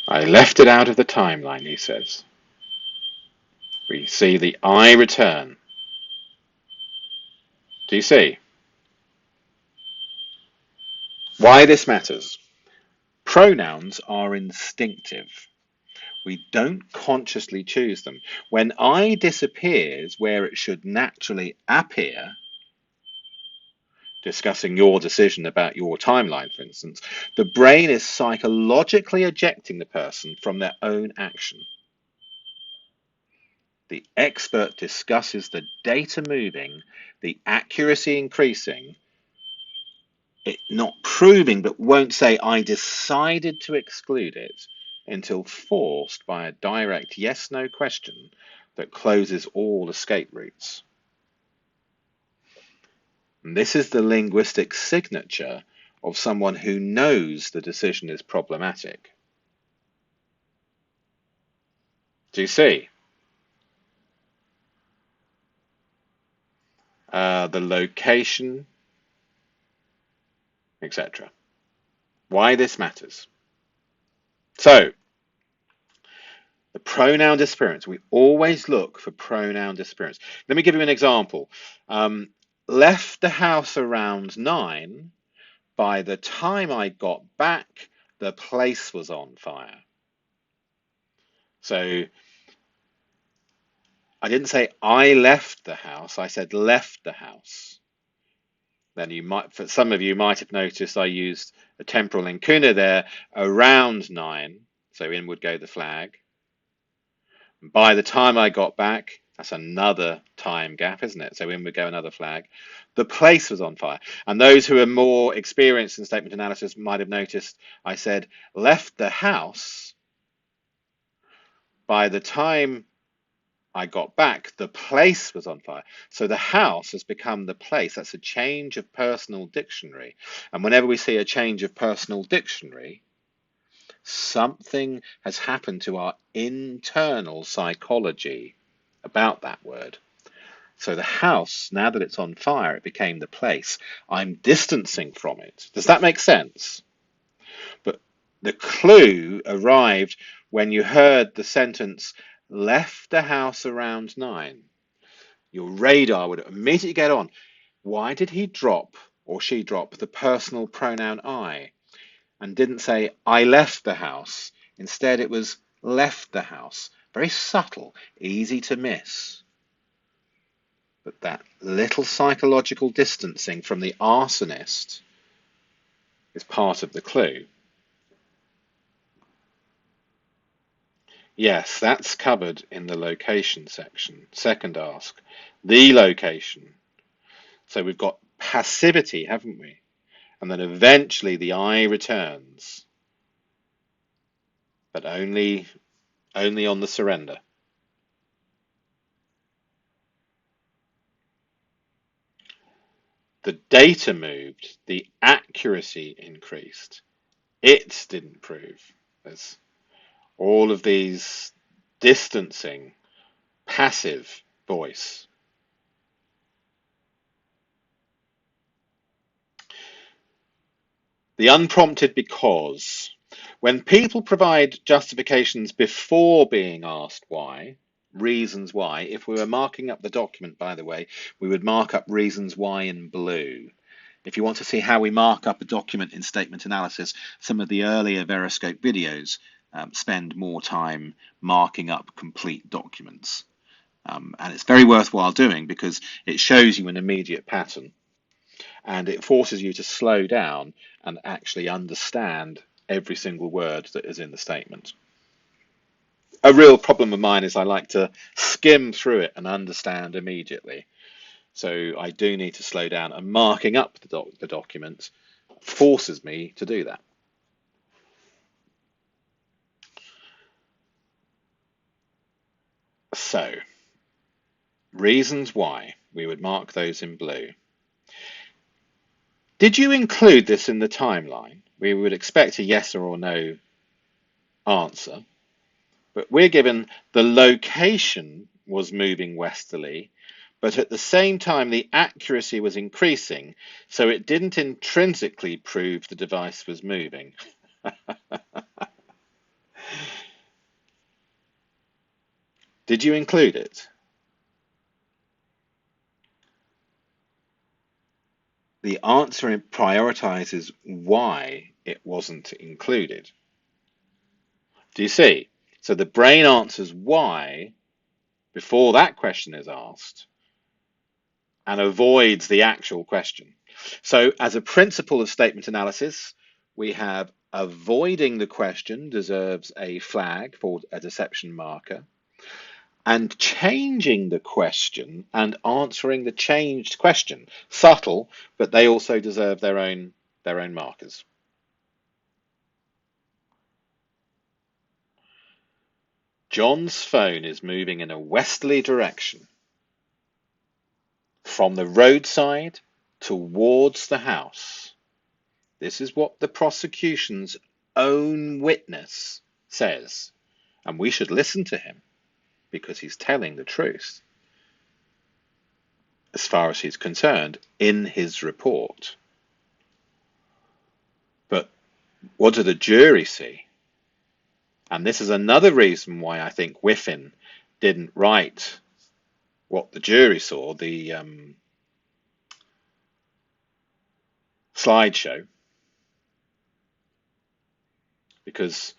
I left it out of the timeline, he says. We see the I return. Do you see? Why this matters? Pronouns are instinctive. We don't consciously choose them. When I disappears where it should naturally appear, discussing your decision about your timeline, for instance, the brain is psychologically ejecting the person from their own action. the expert discusses the data moving, the accuracy increasing, it not proving, but won't say, I decided to exclude it until forced by a direct yes-no question that closes all escape routes. And this is the linguistic signature of someone who knows the decision is problematic. Do you see? The location, etc. Why this matters. So, the pronoun disappearance. We always look for pronoun disappearance. Let me give you an example. Left the house around 9. By the time I got back, the place was on fire. So I didn't say I left the house, I said left the house. Then you might, for some of you might have noticed I used a temporal incuna there, around 9, so in would go the flag. By the time I got back, that's another time gap, isn't it? So in would go another flag. The place was on fire. And those who are more experienced in statement analysis might have noticed I said left the house. By the time I got back, the place was on fire. So the house has become the place. That's a change of personal dictionary. And whenever we see a change of personal dictionary, something has happened to our internal psychology about that word. So the house, now that it's on fire, it became the place. I'm distancing from it. Does that make sense? But the clue arrived when you heard the sentence, left the house around 9. Your radar would immediately get on. Why did he drop, or she drop, the personal pronoun I? And didn't say, I left the house. Instead, it was left the house. Very subtle, easy to miss. But that little psychological distancing from the arsonist is part of the clue. Yes, that's covered in the location section. Second ask, the location. So we've got passivity, haven't we? And then eventually the I returns, but only on the surrender. The data moved, the accuracy increased. It didn't prove. There's all of these distancing, passive voice. The unprompted because. When people provide justifications before being asked why, reasons why, if we were marking up the document, by the way, we would mark up reasons why in blue. If you want to see how we mark up a document in statement analysis, some of the earlier VEROSCOPE videos spend more time marking up complete documents. And it's very worthwhile doing because it shows you an immediate pattern and it forces you to slow down and actually understand every single word that is in the statement. A real problem of mine is I like to skim through it and understand immediately. So I do need to slow down, and marking up the document forces me to do that. So, reasons why, we would mark those in blue. Did you include this in the timeline? We would expect a yes or no answer, but we're given the location was moving westerly, but at the same time the accuracy was increasing, so it didn't intrinsically prove the device was moving. Did you include it? The answer prioritizes why it wasn't included. Do you see? So the brain answers why before that question is asked and avoids the actual question. So as a principle of statement analysis, we have avoiding the question deserves a flag for a deception marker. and changing the question and answering the changed question. Subtle, but they also deserve their own markers. John's phone is moving in a westerly direction from the roadside towards the house. This is what the prosecution's own witness says, and we should listen to him because he's telling the truth as far as he's concerned in his report. But what do the jury see? And this is another reason why I think Whiffin didn't write what the jury saw, the slideshow, because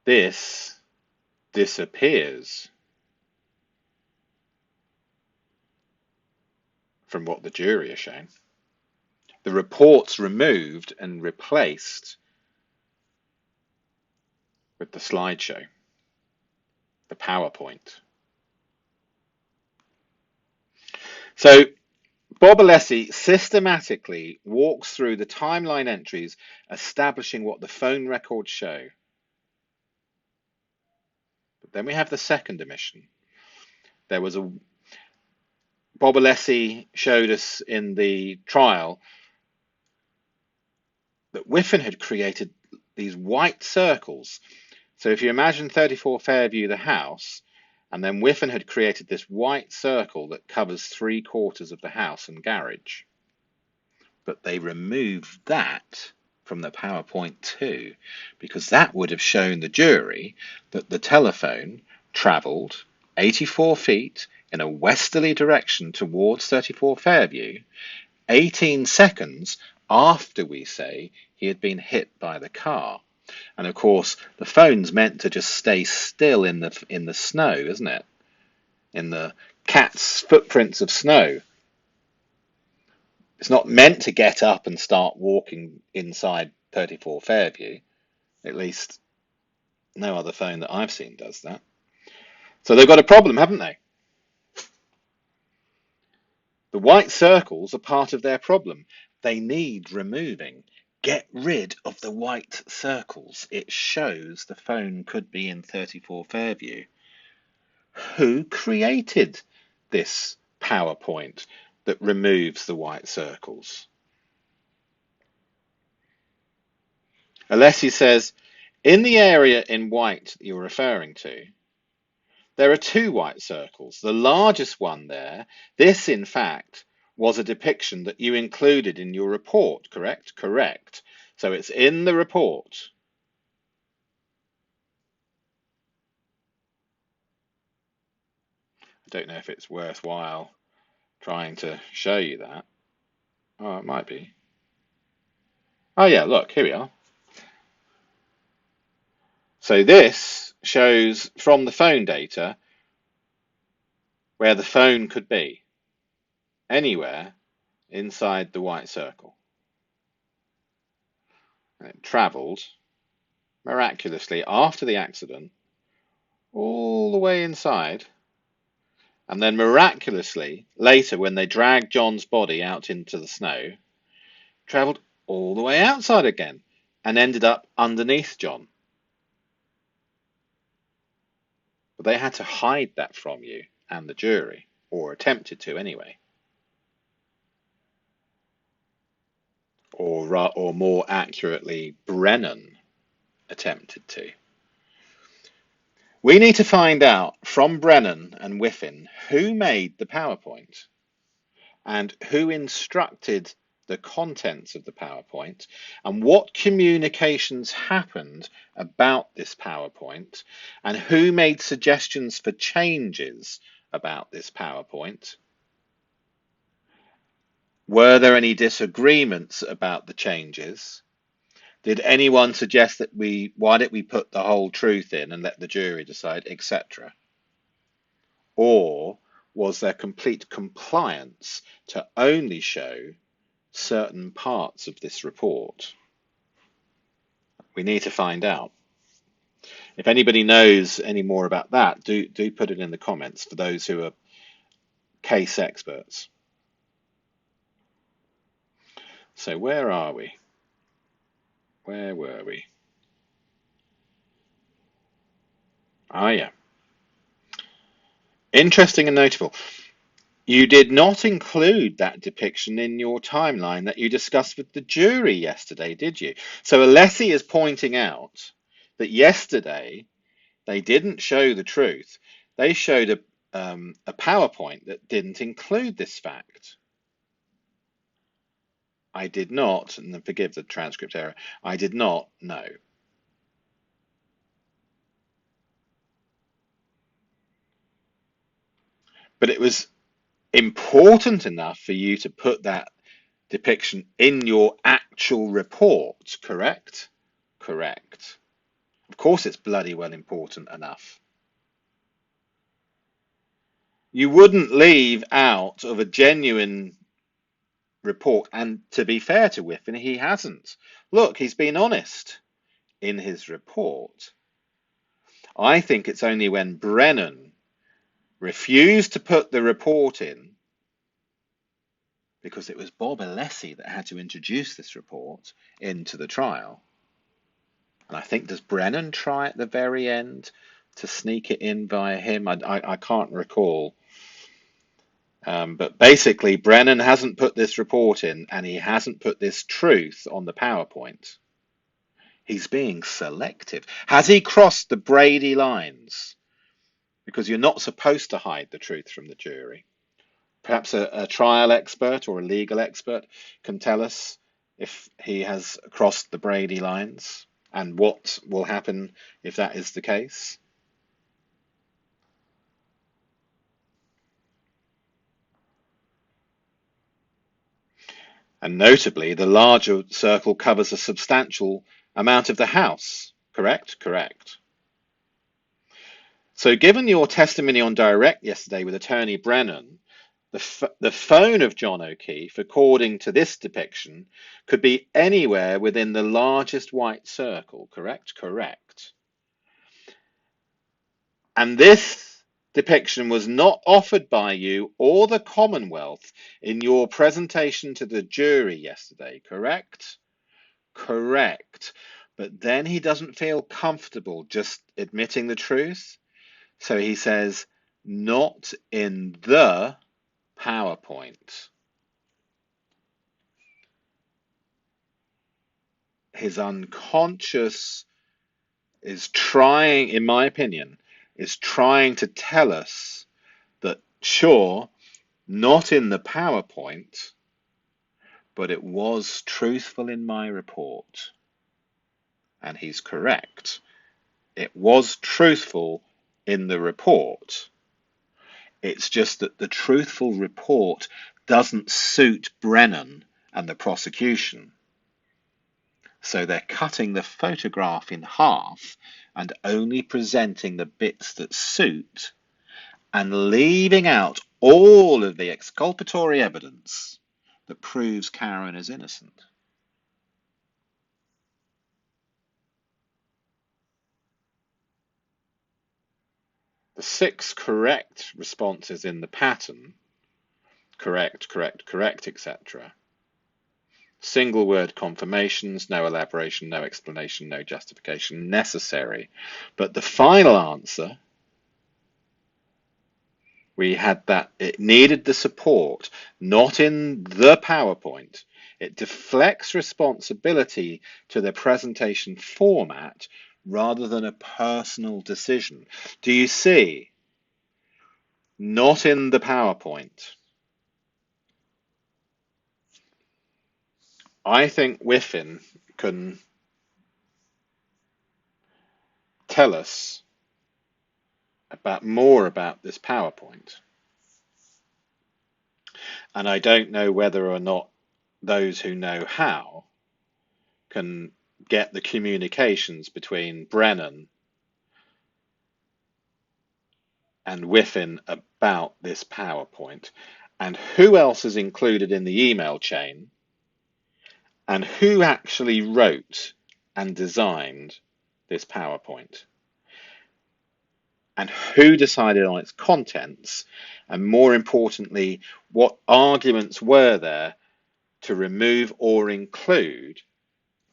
this disappears from what the jury has shown. The report's removed and replaced with the slideshow, the PowerPoint. So Bob Alessi systematically walks through the timeline entries, establishing what the phone records show. But then we have the second omission. There was a Bob Alessi showed us in the trial that Whiffin had created these white circles. So if you imagine 34 Fairview, the house, and then Whiffin had created this white circle that covers 3/4 of the house and garage. But they removed that from the PowerPoint too, because that would have shown the jury that the telephone travelled 84 feet in a westerly direction towards 34 Fairview, 18 seconds after we say he had been hit by the car. And of course, the phone's meant to just stay still in the snow, isn't it? In the cat's footprints of snow. It's not meant to get up and start walking inside 34 Fairview. At least no other phone that I've seen does that. So they've got a problem, haven't they? The white circles are part of their problem. They need removing. Get rid of the white circles. It shows the phone could be in 34 Fairview. Who created this PowerPoint that removes the white circles? Alessi says, in the area in white that you're referring to, there are 2 white circles. The largest one there, this in fact was a depiction that you included in your report, correct? Correct. So it's in the report. I don't know if it's worthwhile trying to show you that. Oh, it might be. Oh yeah, look, here we are. So this shows from the phone data where the phone could be. Anywhere inside the white circle. And it travelled miraculously after the accident all the way inside, and then miraculously later when they dragged John's body out into the snow, travelled all the way outside again and ended up underneath John. But they had to hide that from you and the jury, or attempted to anyway. Or more accurately, Brennan attempted to. We need to find out from Brennan and Whiffin who made the PowerPoint and who instructed the contents of the PowerPoint and what communications happened about this PowerPoint and who made suggestions for changes about this PowerPoint. Were there any disagreements about the changes? Did anyone suggest that why don't we put the whole truth in and let the jury decide, etc.? Or was there complete compliance to only show certain parts of this report? We need to find out. If anybody knows any more about that, do put it in the comments for those who are case experts. So where are we? Where were we? Ah, yeah. Interesting and notable. You did not include that depiction in your timeline that you discussed with the jury yesterday, did you? So Alessi is pointing out that yesterday they didn't show the truth. They showed a PowerPoint that didn't include this fact. I did not, and forgive the transcript error, I did not know. But it was important enough for you to put that depiction in your actual report, correct? Correct. Of course it's bloody well important enough. You wouldn't leave out of a genuine report, and to be fair to Whiffin, he hasn't. Look, he's been honest in his report. I think it's only when Brennan refused to put the report in, because it was Bob Alessi that had to introduce this report into the trial. And I think, does Brennan try at the very end to sneak it in via him? I can't recall. But basically, Brennan hasn't put this report in, and he hasn't put this truth on the PowerPoint. He's being selective. Has he crossed the Brady lines? Because you're not supposed to hide the truth from the jury. Perhaps a trial expert or a legal expert can tell us if he has crossed the Brady lines and what will happen if that is the case. And notably, the larger circle covers a substantial amount of the house. Correct? Correct. So given your testimony on direct yesterday with Attorney Brennan, the phone of John O'Keefe, according to this depiction, could be anywhere within the largest white circle, correct? Correct. And this depiction was not offered by you or the Commonwealth in your presentation to the jury yesterday, correct? Correct. But then he doesn't feel comfortable just admitting the truth. So he says, not in the PowerPoint. His unconscious is trying, in my opinion, is trying to tell us that, sure, not in the PowerPoint, but it was truthful in my report. And he's correct. It was truthful in the report. It's just that the truthful report doesn't suit Brennan and the prosecution. So they're cutting the photograph in half and only presenting the bits that suit and leaving out all of the exculpatory evidence that proves Karen is innocent. The 6 correct responses in the pattern, correct, correct, correct, etc. Single word confirmations, no elaboration, no explanation, no justification necessary. But the final answer, we had that it needed the support, not in the PowerPoint. It deflects responsibility to the presentation format rather than a personal decision. Do you see? Not in the PowerPoint. I think Whiffin can tell us more about this PowerPoint. And I don't know whether or not those who know how can get the communications between Brennan and Whiffin about this PowerPoint, and who else is included in the email chain, and who actually wrote and designed this PowerPoint. and who decided on its contents, and more importantly, what arguments were there to remove or include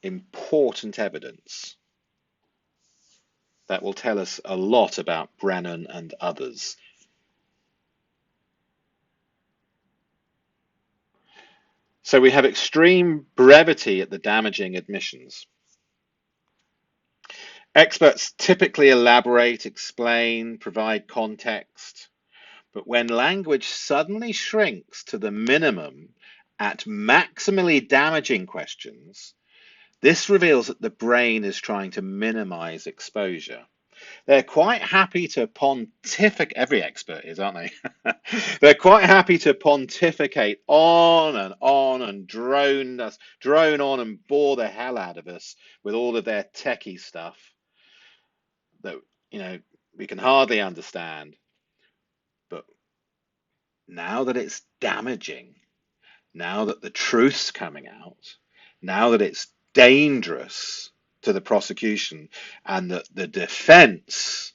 important evidence. That will tell us a lot about Brennan and others. So we have extreme brevity at the damaging admissions. Experts typically elaborate, explain, provide context, but when language suddenly shrinks to the minimum at maximally damaging questions, this reveals that the brain is trying to minimize exposure. They're quite happy to pontificate, every expert is, aren't they? They're quite happy to pontificate on and drone on and bore the hell out of us with all of their techie stuff that, we can hardly understand. But now that it's damaging, now that the truth's coming out, now that it's dangerous to the prosecution and that the defense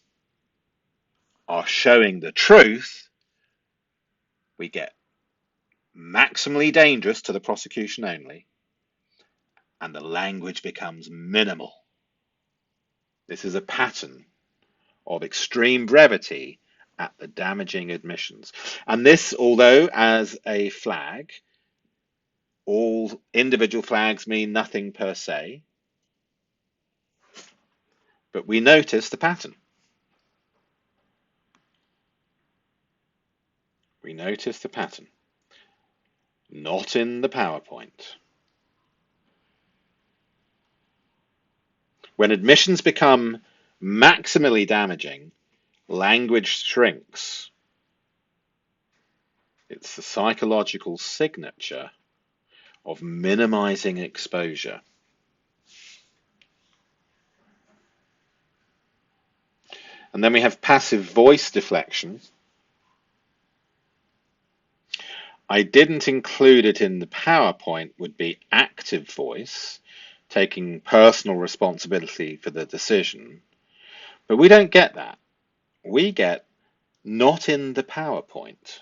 are showing the truth, we get maximally dangerous to the prosecution only, and the language becomes minimal. This is a pattern of extreme brevity at the damaging admissions. And this, although as a flag, all individual flags mean nothing per se, but we notice the pattern. We notice the pattern. Not in the PowerPoint. When admissions become maximally damaging, language shrinks. It's the psychological signature of minimizing exposure. And then we have passive voice deflection. I didn't include it in the PowerPoint, would be active voice, taking personal responsibility for the decision. But we don't get that. We get not in the PowerPoint.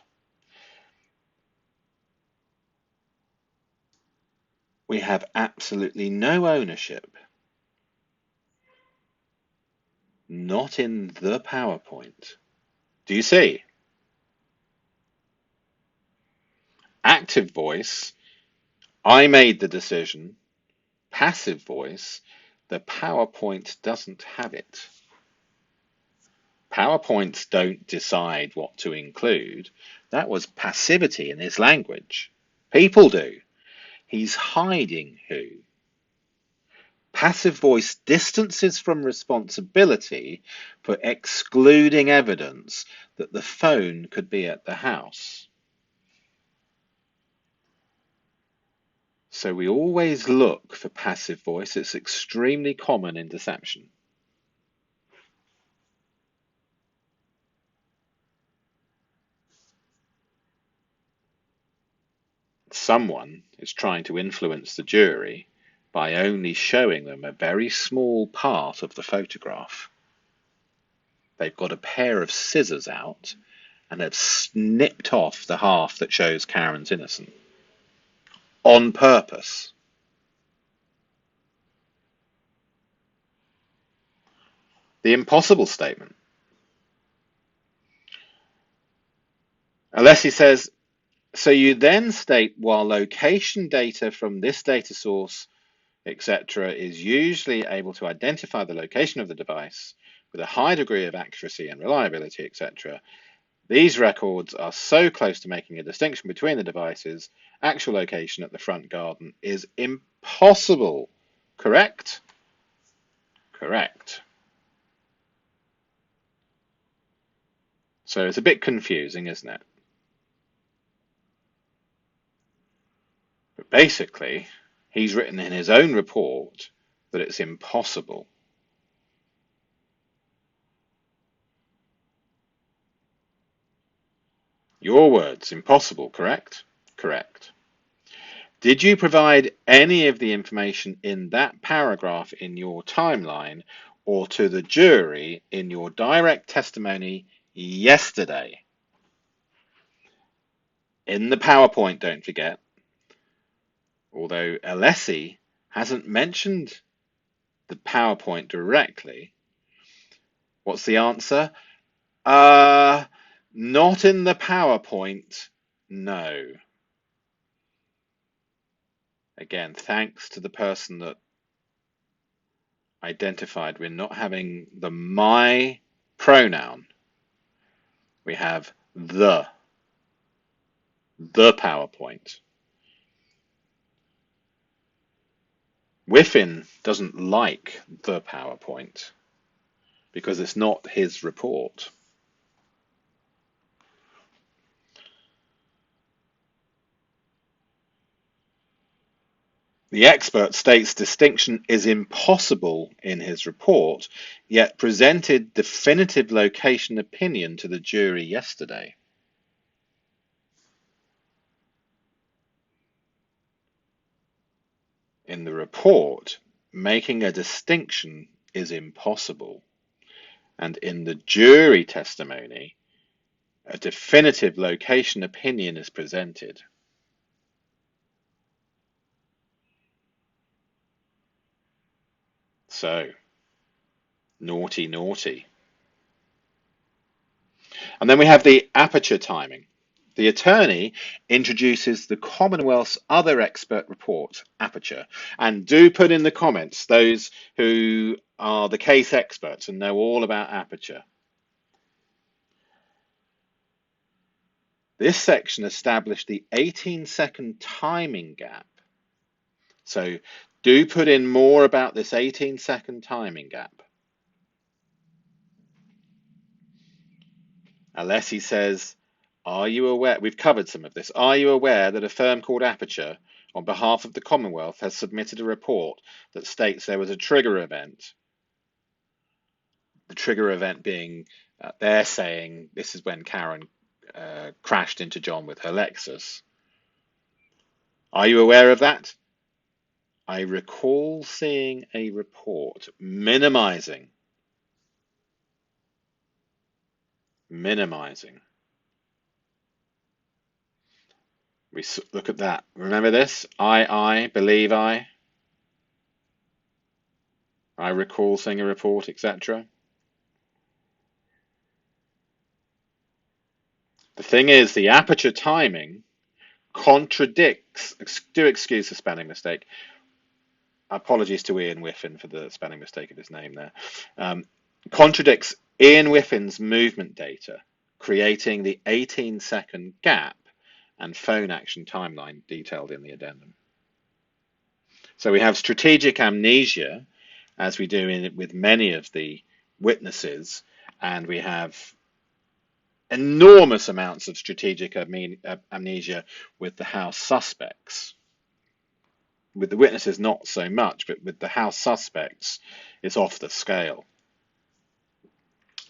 We have absolutely no ownership. Not in the PowerPoint. Do you see? Active voice, I made the decision. Passive voice, the PowerPoint doesn't have it. PowerPoints don't decide what to include. That was passivity in his language. People do. He's hiding who. Passive voice distances from responsibility for excluding evidence that the phone could be at the house. So we always look for passive voice. It's extremely common in deception. Someone is trying to influence the jury by only showing them a very small part of the photograph. They've got a pair of scissors out and have snipped off the half that shows Karen's innocent. On purpose. The impossible statement. Alessi says, so you then state while location data from this data source, etc., is usually able to identify the location of the device with a high degree of accuracy and reliability, etc., these records are so close to making a distinction between the devices, actual location at the front garden is impossible. Correct? Correct. So it's a bit confusing, isn't it? But basically, he's written in his own report that it's impossible. Your words, impossible, correct? Correct. Did you provide any of the information in that paragraph in your timeline, or to the jury in your direct testimony yesterday. In the PowerPoint, don't forget, although Alessi hasn't mentioned the PowerPoint directly, what's the answer? Not in the PowerPoint, no. Again, thanks to the person that identified we're not having the my pronoun. We have the PowerPoint. Whiffin doesn't like the PowerPoint because it's not his report. The expert states distinction is impossible in his report, yet presented definitive location opinion to the jury yesterday. In the report, making a distinction is impossible, and in the jury testimony, a definitive location opinion is presented. So, naughty, naughty. And then we have the aperture timing. The attorney introduces the Commonwealth's other expert report, Aperture. And do put in the comments those who are the case experts and know all about Aperture. This section established the 18-second timing gap. So do put in more about this 18-second timing gap. Alessi says, are you aware, we've covered some of this, are you aware that a firm called Aperture, on behalf of the Commonwealth, has submitted a report that states there was a trigger event? The trigger event being, they're saying this is when Karen crashed into John with her Lexus. Are you aware of that? I recall seeing a report minimizing. We look at that. Remember this? I believe I recall seeing a report, etc. The thing is, the aperture timing contradicts, do excuse the spelling mistake. Apologies to Ian Whiffin for the spelling mistake of his name there. Contradicts Ian Whiffin's movement data, creating the 18-second gap and phone action timeline detailed in the addendum. So we have strategic amnesia, as we do with many of the witnesses, and we have enormous amounts of strategic amnesia with the house suspects. With the witnesses, not so much, but with the house suspects, it's off the scale.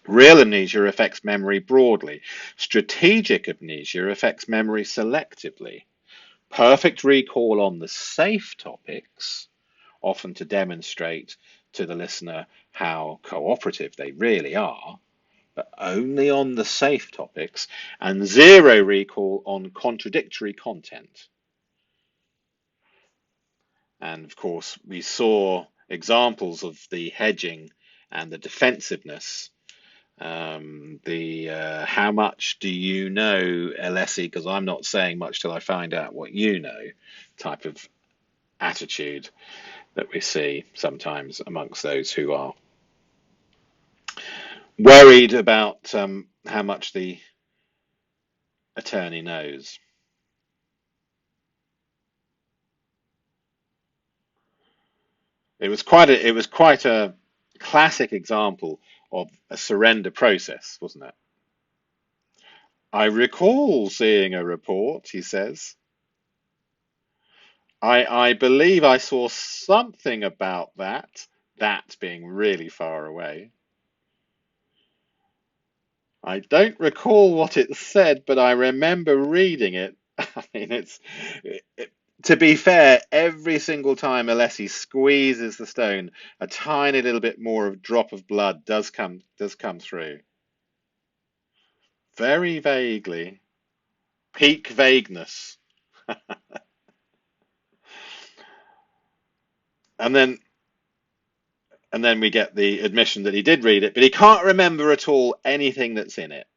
Real amnesia affects memory broadly. Strategic amnesia affects memory selectively. Perfect recall on the safe topics, often to demonstrate to the listener how cooperative they really are, but only on the safe topics, and zero recall on contradictory content. And of course, we saw examples of the hedging and the defensiveness. How much do you know, Alessi, because I'm not saying much till I find out what you know, type of attitude that we see sometimes amongst those who are worried about how much the attorney knows. It was quite a classic example of a surrender process, wasn't it? I recall seeing a report, he says. I believe I saw something about that being really far away. I don't recall what it said, but I remember reading it. I mean, to be fair, every single time Alessi squeezes the stone, a tiny little bit more of drop of blood does come through. Very vaguely. Peak vagueness. And then we get the admission that he did read it, but he can't remember at all anything that's in it.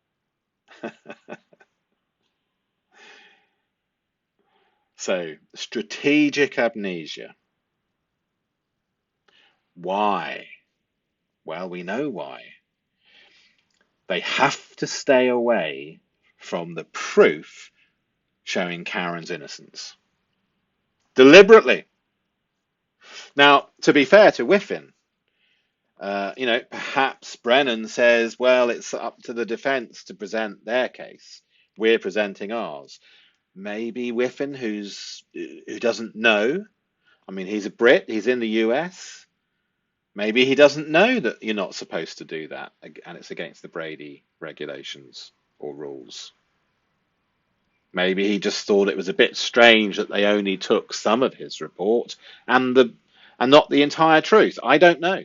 So, strategic amnesia. Why? Well, we know why. They have to stay away from the proof showing Karen's innocence. Deliberately. Now, to be fair to Whiffin, perhaps Brennan says, well, it's up to the defense to present their case. We're presenting ours. Maybe Whiffin, who doesn't know. I mean, he's a Brit. He's in the US. Maybe he doesn't know that you're not supposed to do that, and it's against the Brady regulations or rules. Maybe he just thought it was a bit strange that they only took some of his report and not the entire truth. I don't know.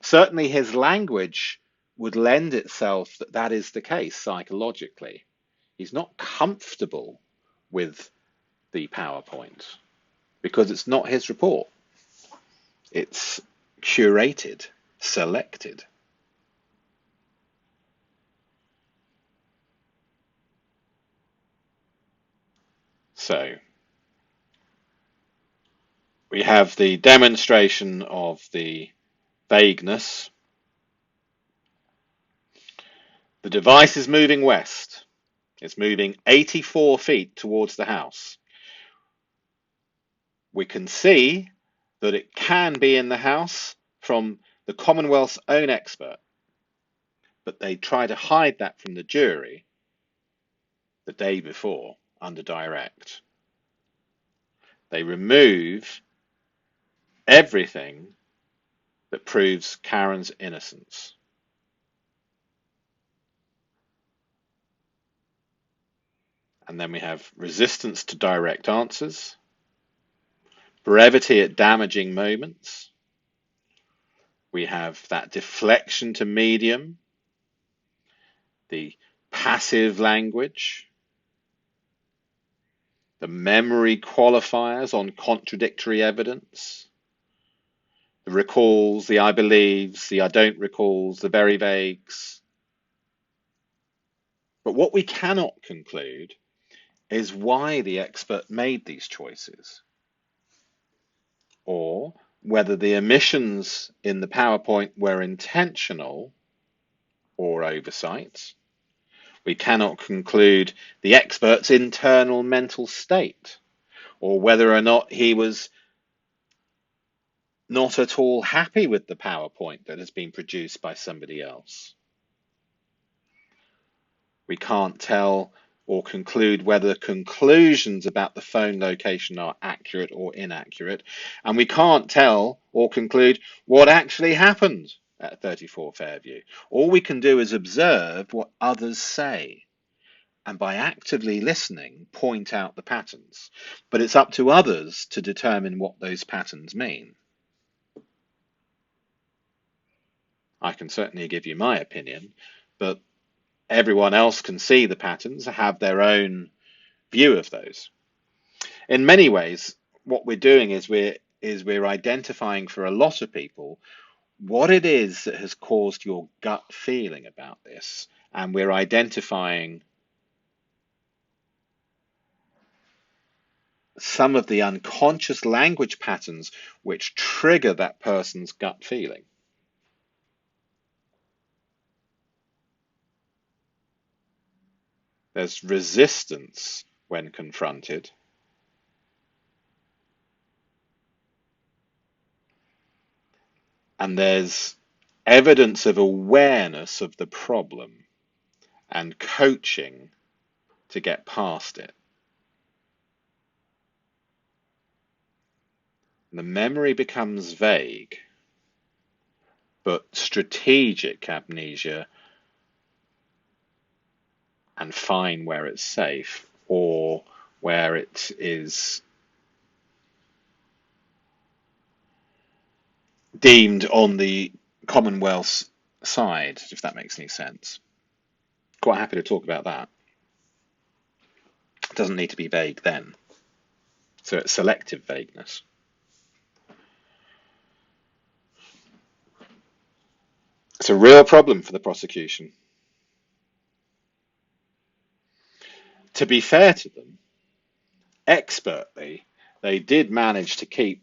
Certainly his language would lend itself that that is the case psychologically. He's not comfortable with the PowerPoint because it's not his report. It's curated, selected. So we have the demonstration of the vagueness. The device is moving west. It's moving 84 feet towards the house. We can see that it can be in the house from the Commonwealth's own expert, but they try to hide that from the jury the day before under direct. They remove everything that proves Karen's innocence. And then we have resistance to direct answers, brevity at damaging moments. We have that deflection to medium, the passive language, the memory qualifiers on contradictory evidence, the recalls, the I believes, the I don't recalls, the very vagues. But what we cannot conclude is why the expert made these choices, or whether the omissions in the PowerPoint were intentional or oversight. We cannot conclude the expert's internal mental state, or whether or not he was not at all happy with the PowerPoint that has been produced by somebody else. We can't tell or conclude whether conclusions about the phone location are accurate or inaccurate, and we can't tell or conclude what actually happened at 34 Fairview. All we can do is observe what others say, and by actively listening, point out the patterns. But it's up to others to determine what those patterns mean. I can certainly give you my opinion, but everyone else can see the patterns, have their own view of those. In many ways, what we're doing is we're identifying for a lot of people what it is that has caused your gut feeling about this, and we're identifying some of the unconscious language patterns which trigger that person's gut feeling. There's resistance when confronted. And there's evidence of awareness of the problem and coaching to get past it. The memory becomes vague, but strategic amnesia and fine where it's safe, or where it is deemed on the Commonwealth's side, if that makes any sense. Quite happy to talk about that. It doesn't need to be vague then. So it's selective vagueness. It's a real problem for the prosecution. To be fair to them, expertly, they did manage to keep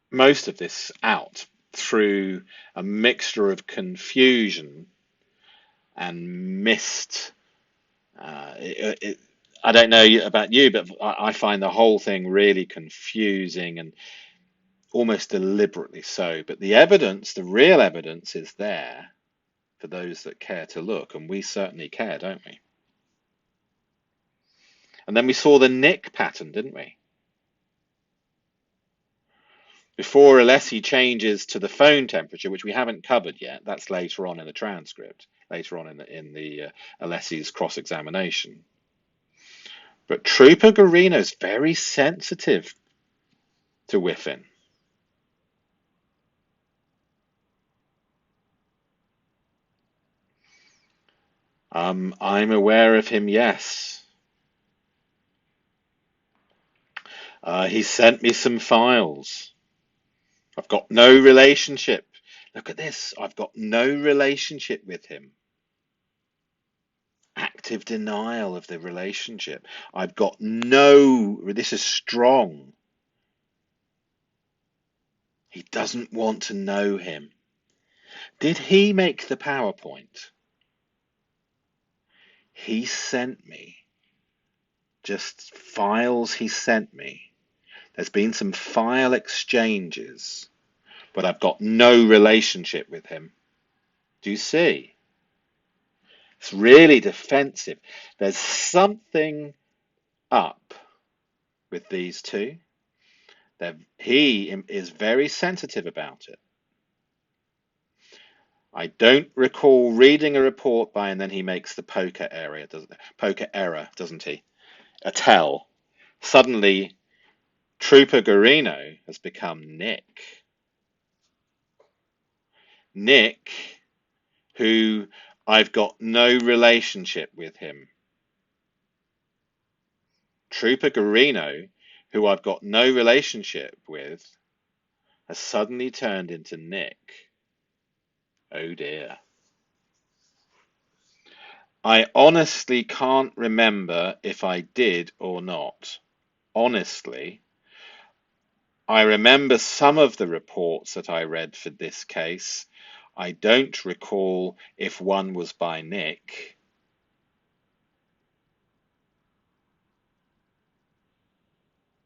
most of this out through a mixture of confusion and missed. I don't know about you, but I find the whole thing really confusing and almost deliberately so. But the evidence, the real evidence, is there for those that care to look, and we certainly care, don't we? And then we saw the Nick pattern, didn't we? Before Alessi changes to the phone temperature, which we haven't covered yet, that's later on in the transcript, later on in the Alessi's cross-examination. But Trooper Garino's very sensitive to Whiffin. I'm aware of him, yes. He sent me some files. I've got no relationship. Look at this. I've got no relationship with him. Active denial of the relationship. I've got no, this is strong. He doesn't want to know him. Did he make the PowerPoint? He sent me just files he sent me. There's been some file exchanges, but I've got no relationship with him. Do you see? It's really defensive. There's something up with these two. He is very sensitive about it. I don't recall reading a report by, and then he makes the poker error, doesn't he? A tell. Suddenly, Trooper Garino has become Nick. Nick, who I've got no relationship with him. Trooper Garino, who I've got no relationship with, has suddenly turned into Nick. Oh dear. I honestly can't remember if I did or not. Honestly, I remember some of the reports that I read for this case. I don't recall if one was by Nick.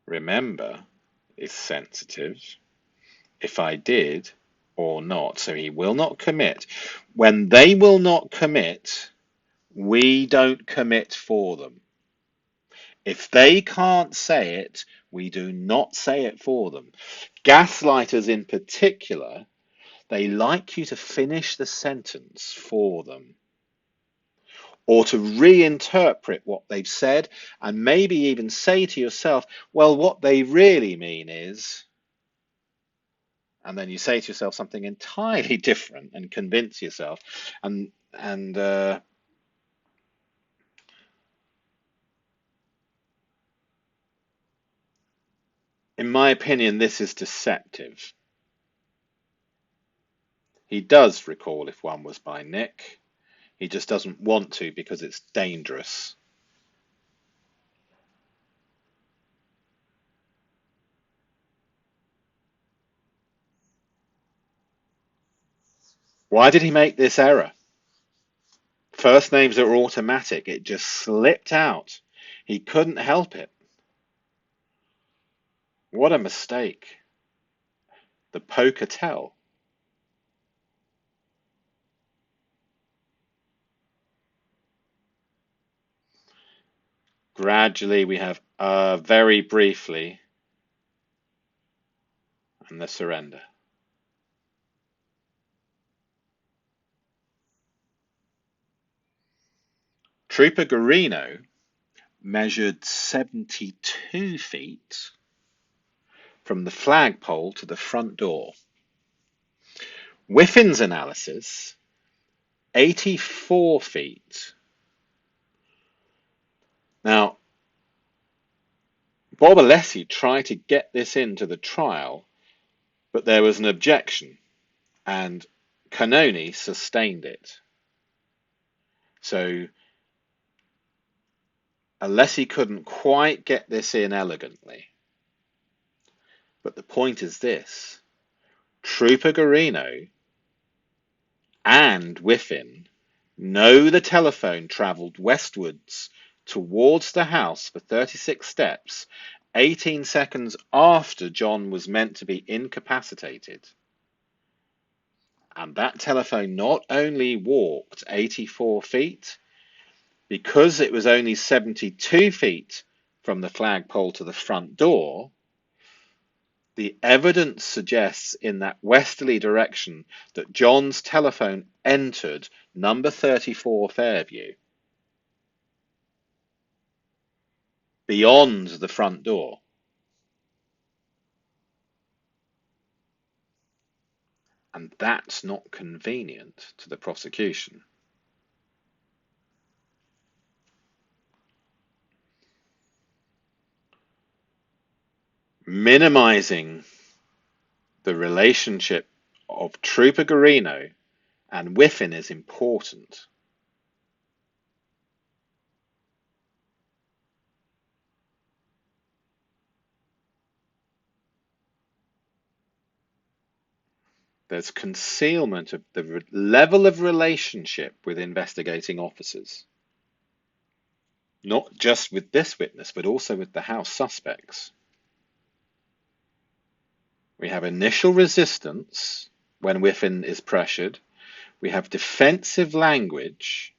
Remember is sensitive. If I did or not. So he will not commit. When they will not commit, we don't commit for them. If they can't say it, we do not say it for them. Gaslighters in particular, they like you to finish the sentence for them, or to reinterpret what they've said, and maybe even say to yourself, well, what they really mean is, and then you say to yourself something entirely different and convince yourself. And in my opinion, this is deceptive. He does recall if one was by Nick. He just doesn't want to because it's dangerous. Why did he make this error? First names are automatic. It just slipped out. He couldn't help it. What a mistake. The poker tell. Gradually we have very briefly and the surrender. Trooper Garino measured 72 feet from the flagpole to the front door. Whiffin's analysis, 84 feet. Now, Bob Alessi tried to get this into the trial, but there was an objection, and Canoni sustained it. So Alessi couldn't quite get this in elegantly. But the point is this: Trooper Garino and Whiffin know the telephone travelled westwards towards the house for 36 steps, 18 seconds after John was meant to be incapacitated. And that telephone not only walked 84 feet, because it was only 72 feet from the flagpole to the front door, the evidence suggests in that westerly direction that John's telephone entered number 34 Fairview, beyond the front door. And that's not convenient to the prosecution. Minimizing the relationship of Trooper Garino and Whiffin is important. There's concealment of the level of relationship with investigating officers. Not just with this witness, but also with the house suspects. We have initial resistance when Whiffin is pressured. We have defensive language.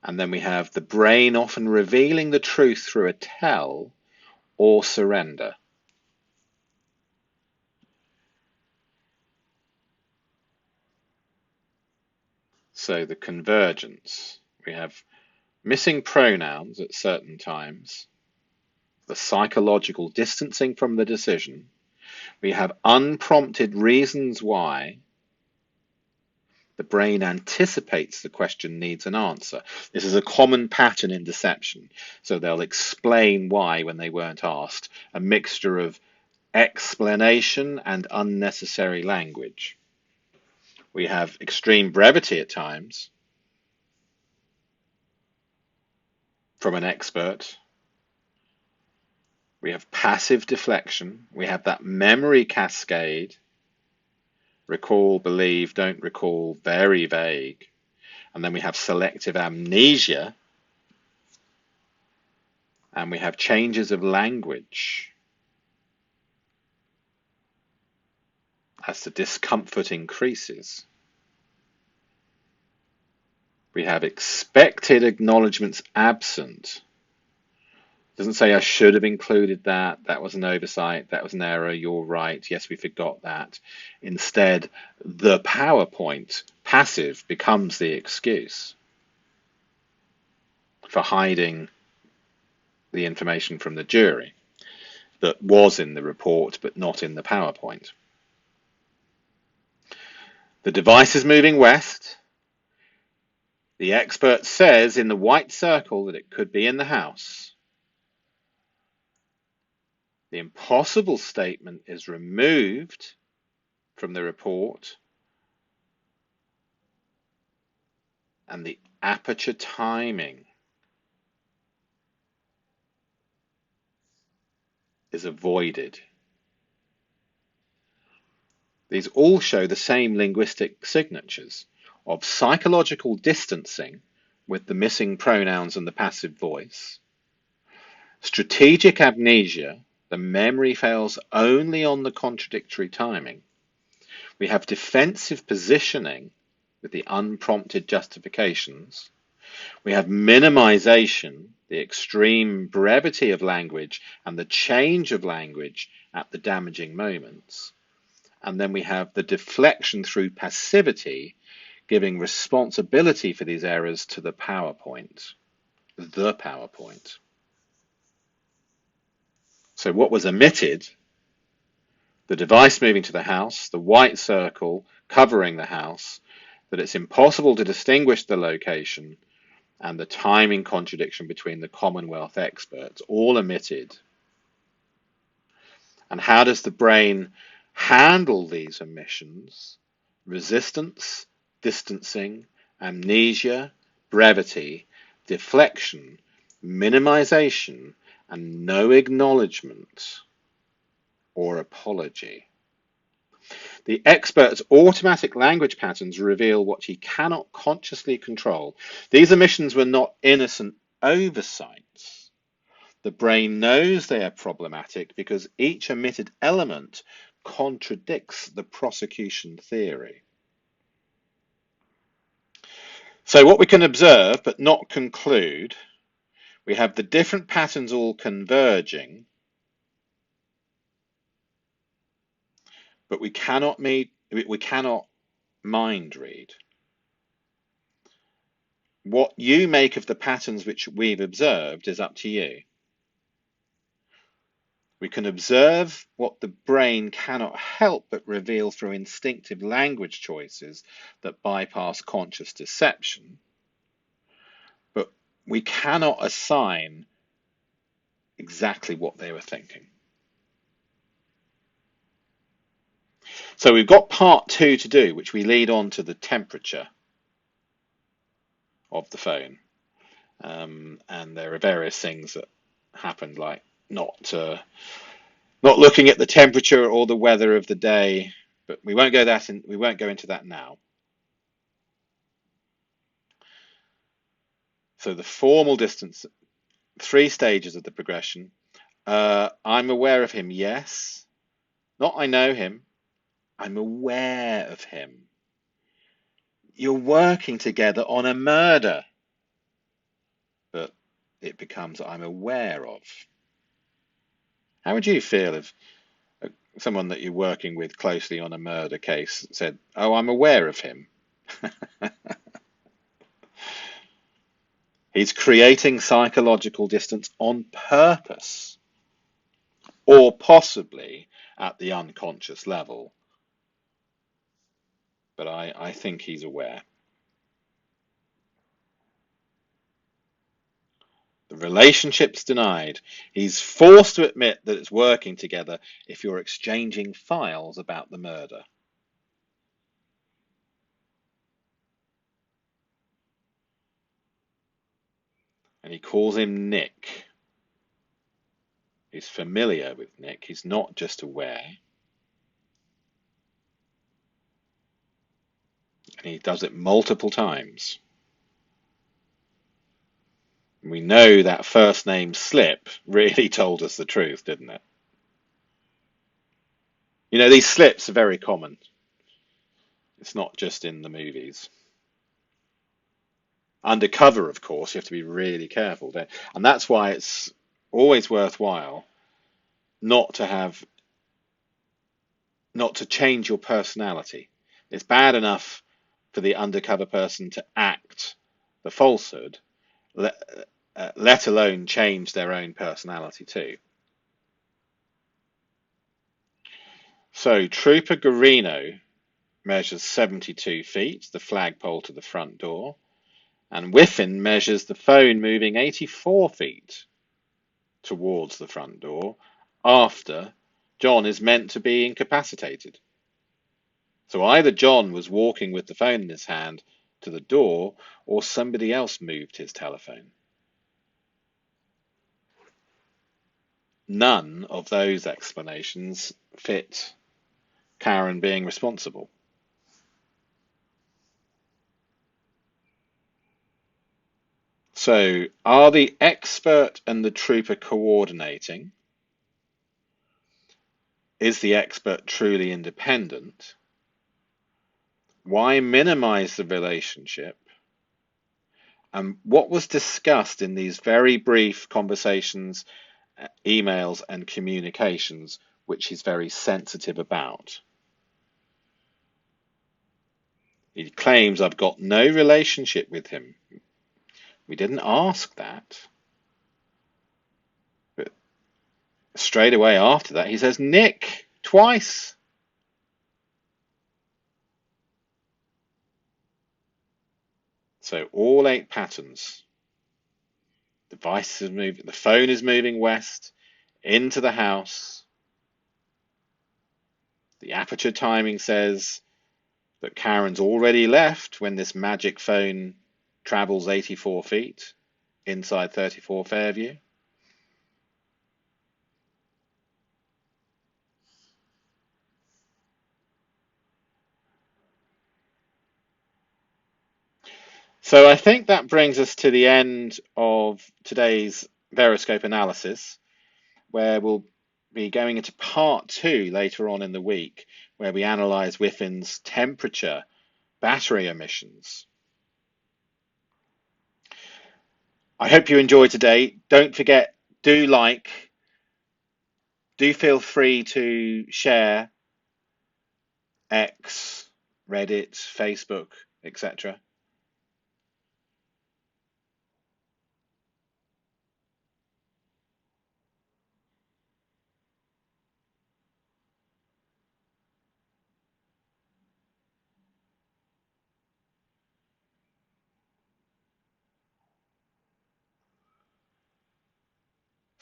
And then we have the brain often revealing the truth through a tell or surrender. So the convergence. We have missing pronouns at certain times, the psychological distancing from the decision. We have unprompted reasons why. The brain anticipates the question needs an answer. This is a common pattern in deception. So they'll explain why when they weren't asked. A mixture of explanation and unnecessary language. We have extreme brevity at times from an expert. We have passive deflection. We have that memory cascade. Recall, believe, don't recall, very vague. And then we have selective amnesia. And we have changes of language as the discomfort increases. We have expected acknowledgements absent. Doesn't say I should have included that. That was an oversight. That was an error. You're right. Yes, we forgot that. Instead, the PowerPoint passive becomes the excuse for hiding the information from the jury that was in the report but not in the PowerPoint. The device is moving west. The expert says in the white circle that it could be in the house. The impossible statement is removed from the report, and the aperture timing is avoided. These all show the same linguistic signatures of psychological distancing with the missing pronouns and the passive voice, strategic amnesia, the memory fails only on the contradictory timing. We have defensive positioning with the unprompted justifications. We have minimization, the extreme brevity of language and the change of language at the damaging moments. And then we have the deflection through passivity, giving responsibility for these errors to the PowerPoint. The PowerPoint. So what was omitted the device moving to the house, the white circle covering the house, that it's impossible to distinguish the location, and the timing contradiction between the Commonwealth experts, all omitted. And how does the brain handle these omissions? Resistance, distancing, amnesia, brevity, deflection, minimization, and no acknowledgement or apology. The expert's automatic language patterns reveal what he cannot consciously control. These omissions were not innocent oversights. The brain knows they are problematic because each omitted element contradicts the prosecution theory. So what we can observe but not conclude, we have the different patterns all converging, but we cannot mind read. What you make of the patterns which we've observed is up to you. We can observe what the brain cannot help but reveal through instinctive language choices that bypass conscious deception, but we cannot assign exactly what they were thinking. So we've got part 2 to do, which we lead on to the temperature of the phone. And there are various things that happened, like not looking at the temperature or the weather of the day, but we won't go into that now. So the formal distance, 3 stages of the progression. I'm aware of him, yes. Not I know him. I'm aware of him. You're working together on a murder. But it becomes I'm aware of. How would you feel if someone that you're working with closely on a murder case said, oh, I'm aware of him? He's creating psychological distance on purpose, or possibly at the unconscious level. But I think he's aware. The relationship's denied. He's forced to admit that it's working together if you're exchanging files about the murder. And he calls him Nick. He's familiar with Nick. He's not just aware. And he does it multiple times. We know that first name slip really told us the truth, didn't it? You know, these slips are very common. It's not just in the movies. Undercover, of course, you have to be really careful there. And that's why it's always worthwhile not to change your personality. It's bad enough for the undercover person to act the falsehood, let alone change their own personality too. So Trooper Garino measures 72 feet, the flagpole to the front door, and Whiffin measures the phone moving 84 feet towards the front door after John is meant to be incapacitated. So either John was walking with the phone in his hand to the door, or somebody else moved his telephone. None of those explanations fit Karen being responsible. So, are the expert and the trooper coordinating? Is the expert truly independent? Why minimize the relationship? And what was discussed in these very brief conversations, emails, and communications, which he's very sensitive about? He claims, I've got no relationship with him. We didn't ask that. But straight away after that, he says, Nick, twice. So all 8 patterns. Device is moving, the phone is moving west into the house. The aperture timing says that Karen's already left when this magic phone travels 84 feet inside 34 Fairview. So I think that brings us to the end of today's VEROSCOPE analysis, where we'll be going into part 2 later on in the week, where we analyze Whiffin's temperature battery emissions. I hope you enjoyed today. Don't forget, do feel free to share X, Reddit, Facebook, etc.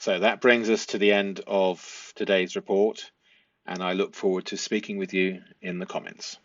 So that brings us to the end of today's report, and I look forward to speaking with you in the comments.